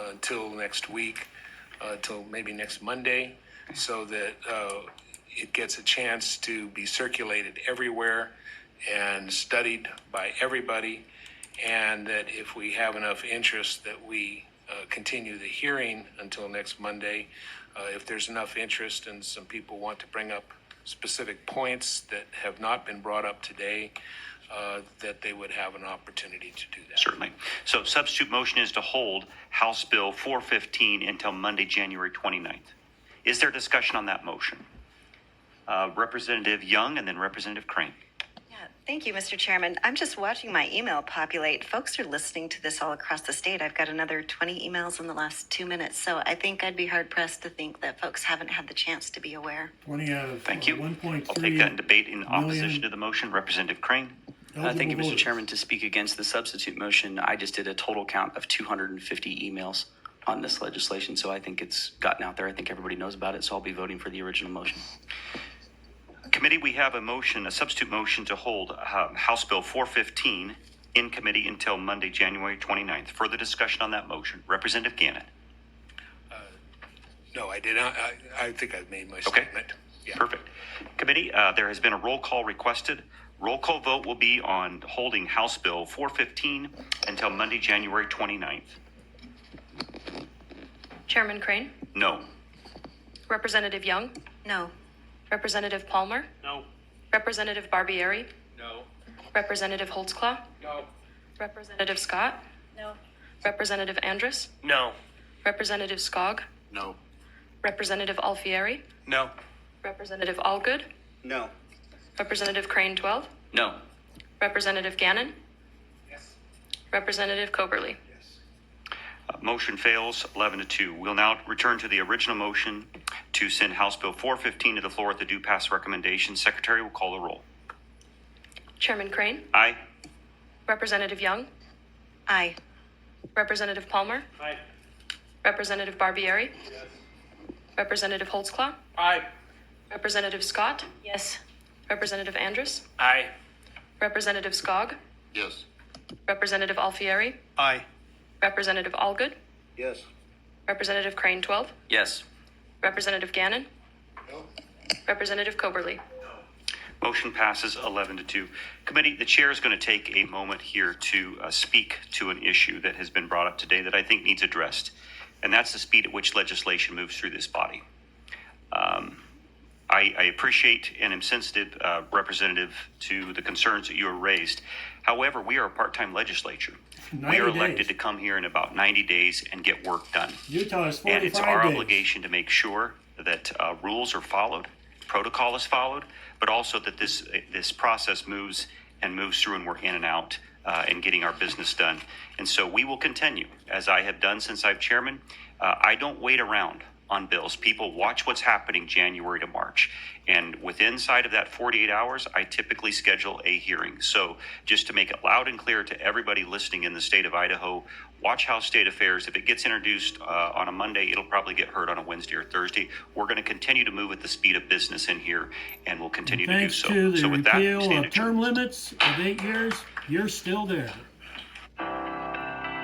until next week, till maybe next Monday, so that it gets a chance to be circulated everywhere and studied by everybody, and that if we have enough interest that we continue the hearing until next Monday. If there's enough interest and some people want to bring up specific points that have not been brought up today, that they would have an opportunity to do that. Certainly. So substitute motion is to hold House Bill 415 until Monday, January 29th. Is there discussion on that motion? Representative Young and then Representative Crane. Thank you, Mr. Chairman. I'm just watching my email populate. Folks are listening to this all across the state. I've got another 20 emails in the last 2 minutes, so I think I'd be hard-pressed to think that folks haven't had the chance to be aware. 20 out of Thank you. 1.3 I'll take that in debate in opposition to the motion. Representative Crane. Thank you, Mr. Chairman. To speak against the substitute motion, I just did a total count of 250 emails on this legislation, so I think it's gotten out there. I think everybody knows about it, so I'll be voting for the original motion. Committee, we have a substitute motion to hold House Bill 415 in committee until Monday, January 29th. Further discussion on that motion. Representative Gannon. No, I did not. I think I've made my statement. Yeah. Perfect. Committee, there has been a roll call requested. Roll call vote will be on holding House Bill 415 until Monday, January 29th. Chairman Crane? No. Representative Young? No. Representative Palmer? No. Representative Barbieri? No. Representative Holtzclaw? No. Representative Scott? No. Representative Andrus? No. Representative Skog? No. Representative Alfieri? No. Representative Allgood? No. Representative Crane 12? No. Representative Gannon? Yes. Representative Coberly? Motion fails 11-2. We'll now return to the original motion to send House Bill 415 to the floor with the due pass recommendation. Secretary will call the roll. Chairman Crane? Aye. Representative Young? Aye. Representative Palmer? Aye. Representative Barbieri? Yes. Representative Holtzclaw? Aye. Representative Scott? Yes. Representative Andrus? Aye. Representative Skog? Yes. Representative Alfieri? Aye. Representative Allgood? Yes. Representative Crane 12? Yes. Representative Gannon? No. Representative Coberly? Motion passes 11-2. Committee, the chair is going to take a moment here to speak to an issue that has been brought up today that I think needs addressed, and that's the speed at which legislation moves through this body. I appreciate and am sensitive, Representative, to the concerns that you have raised. However, we are a part-time legislature. We are 90 elected days. to come here in about 90 days and get work done. Utah is And 45 it's our days. obligation to make sure that rules are followed, protocol is followed, but also that this process moves through and we're in and out and getting our business done. And so we will continue, as I have done since I've chairman. I don't wait around on bills. People watch what's happening January to March. And within inside of that 48 hours, I typically schedule a hearing. So just to make it loud and clear to everybody listening in the state of Idaho, watch House State Affairs. If it gets introduced on a Monday, it'll probably get heard on a Wednesday or Thursday. We're going to continue to move at the speed of business in here, and we'll continue to do Thanks so. to the So with that, repeal stand of term adjourned. limits of 8 years, you're still there.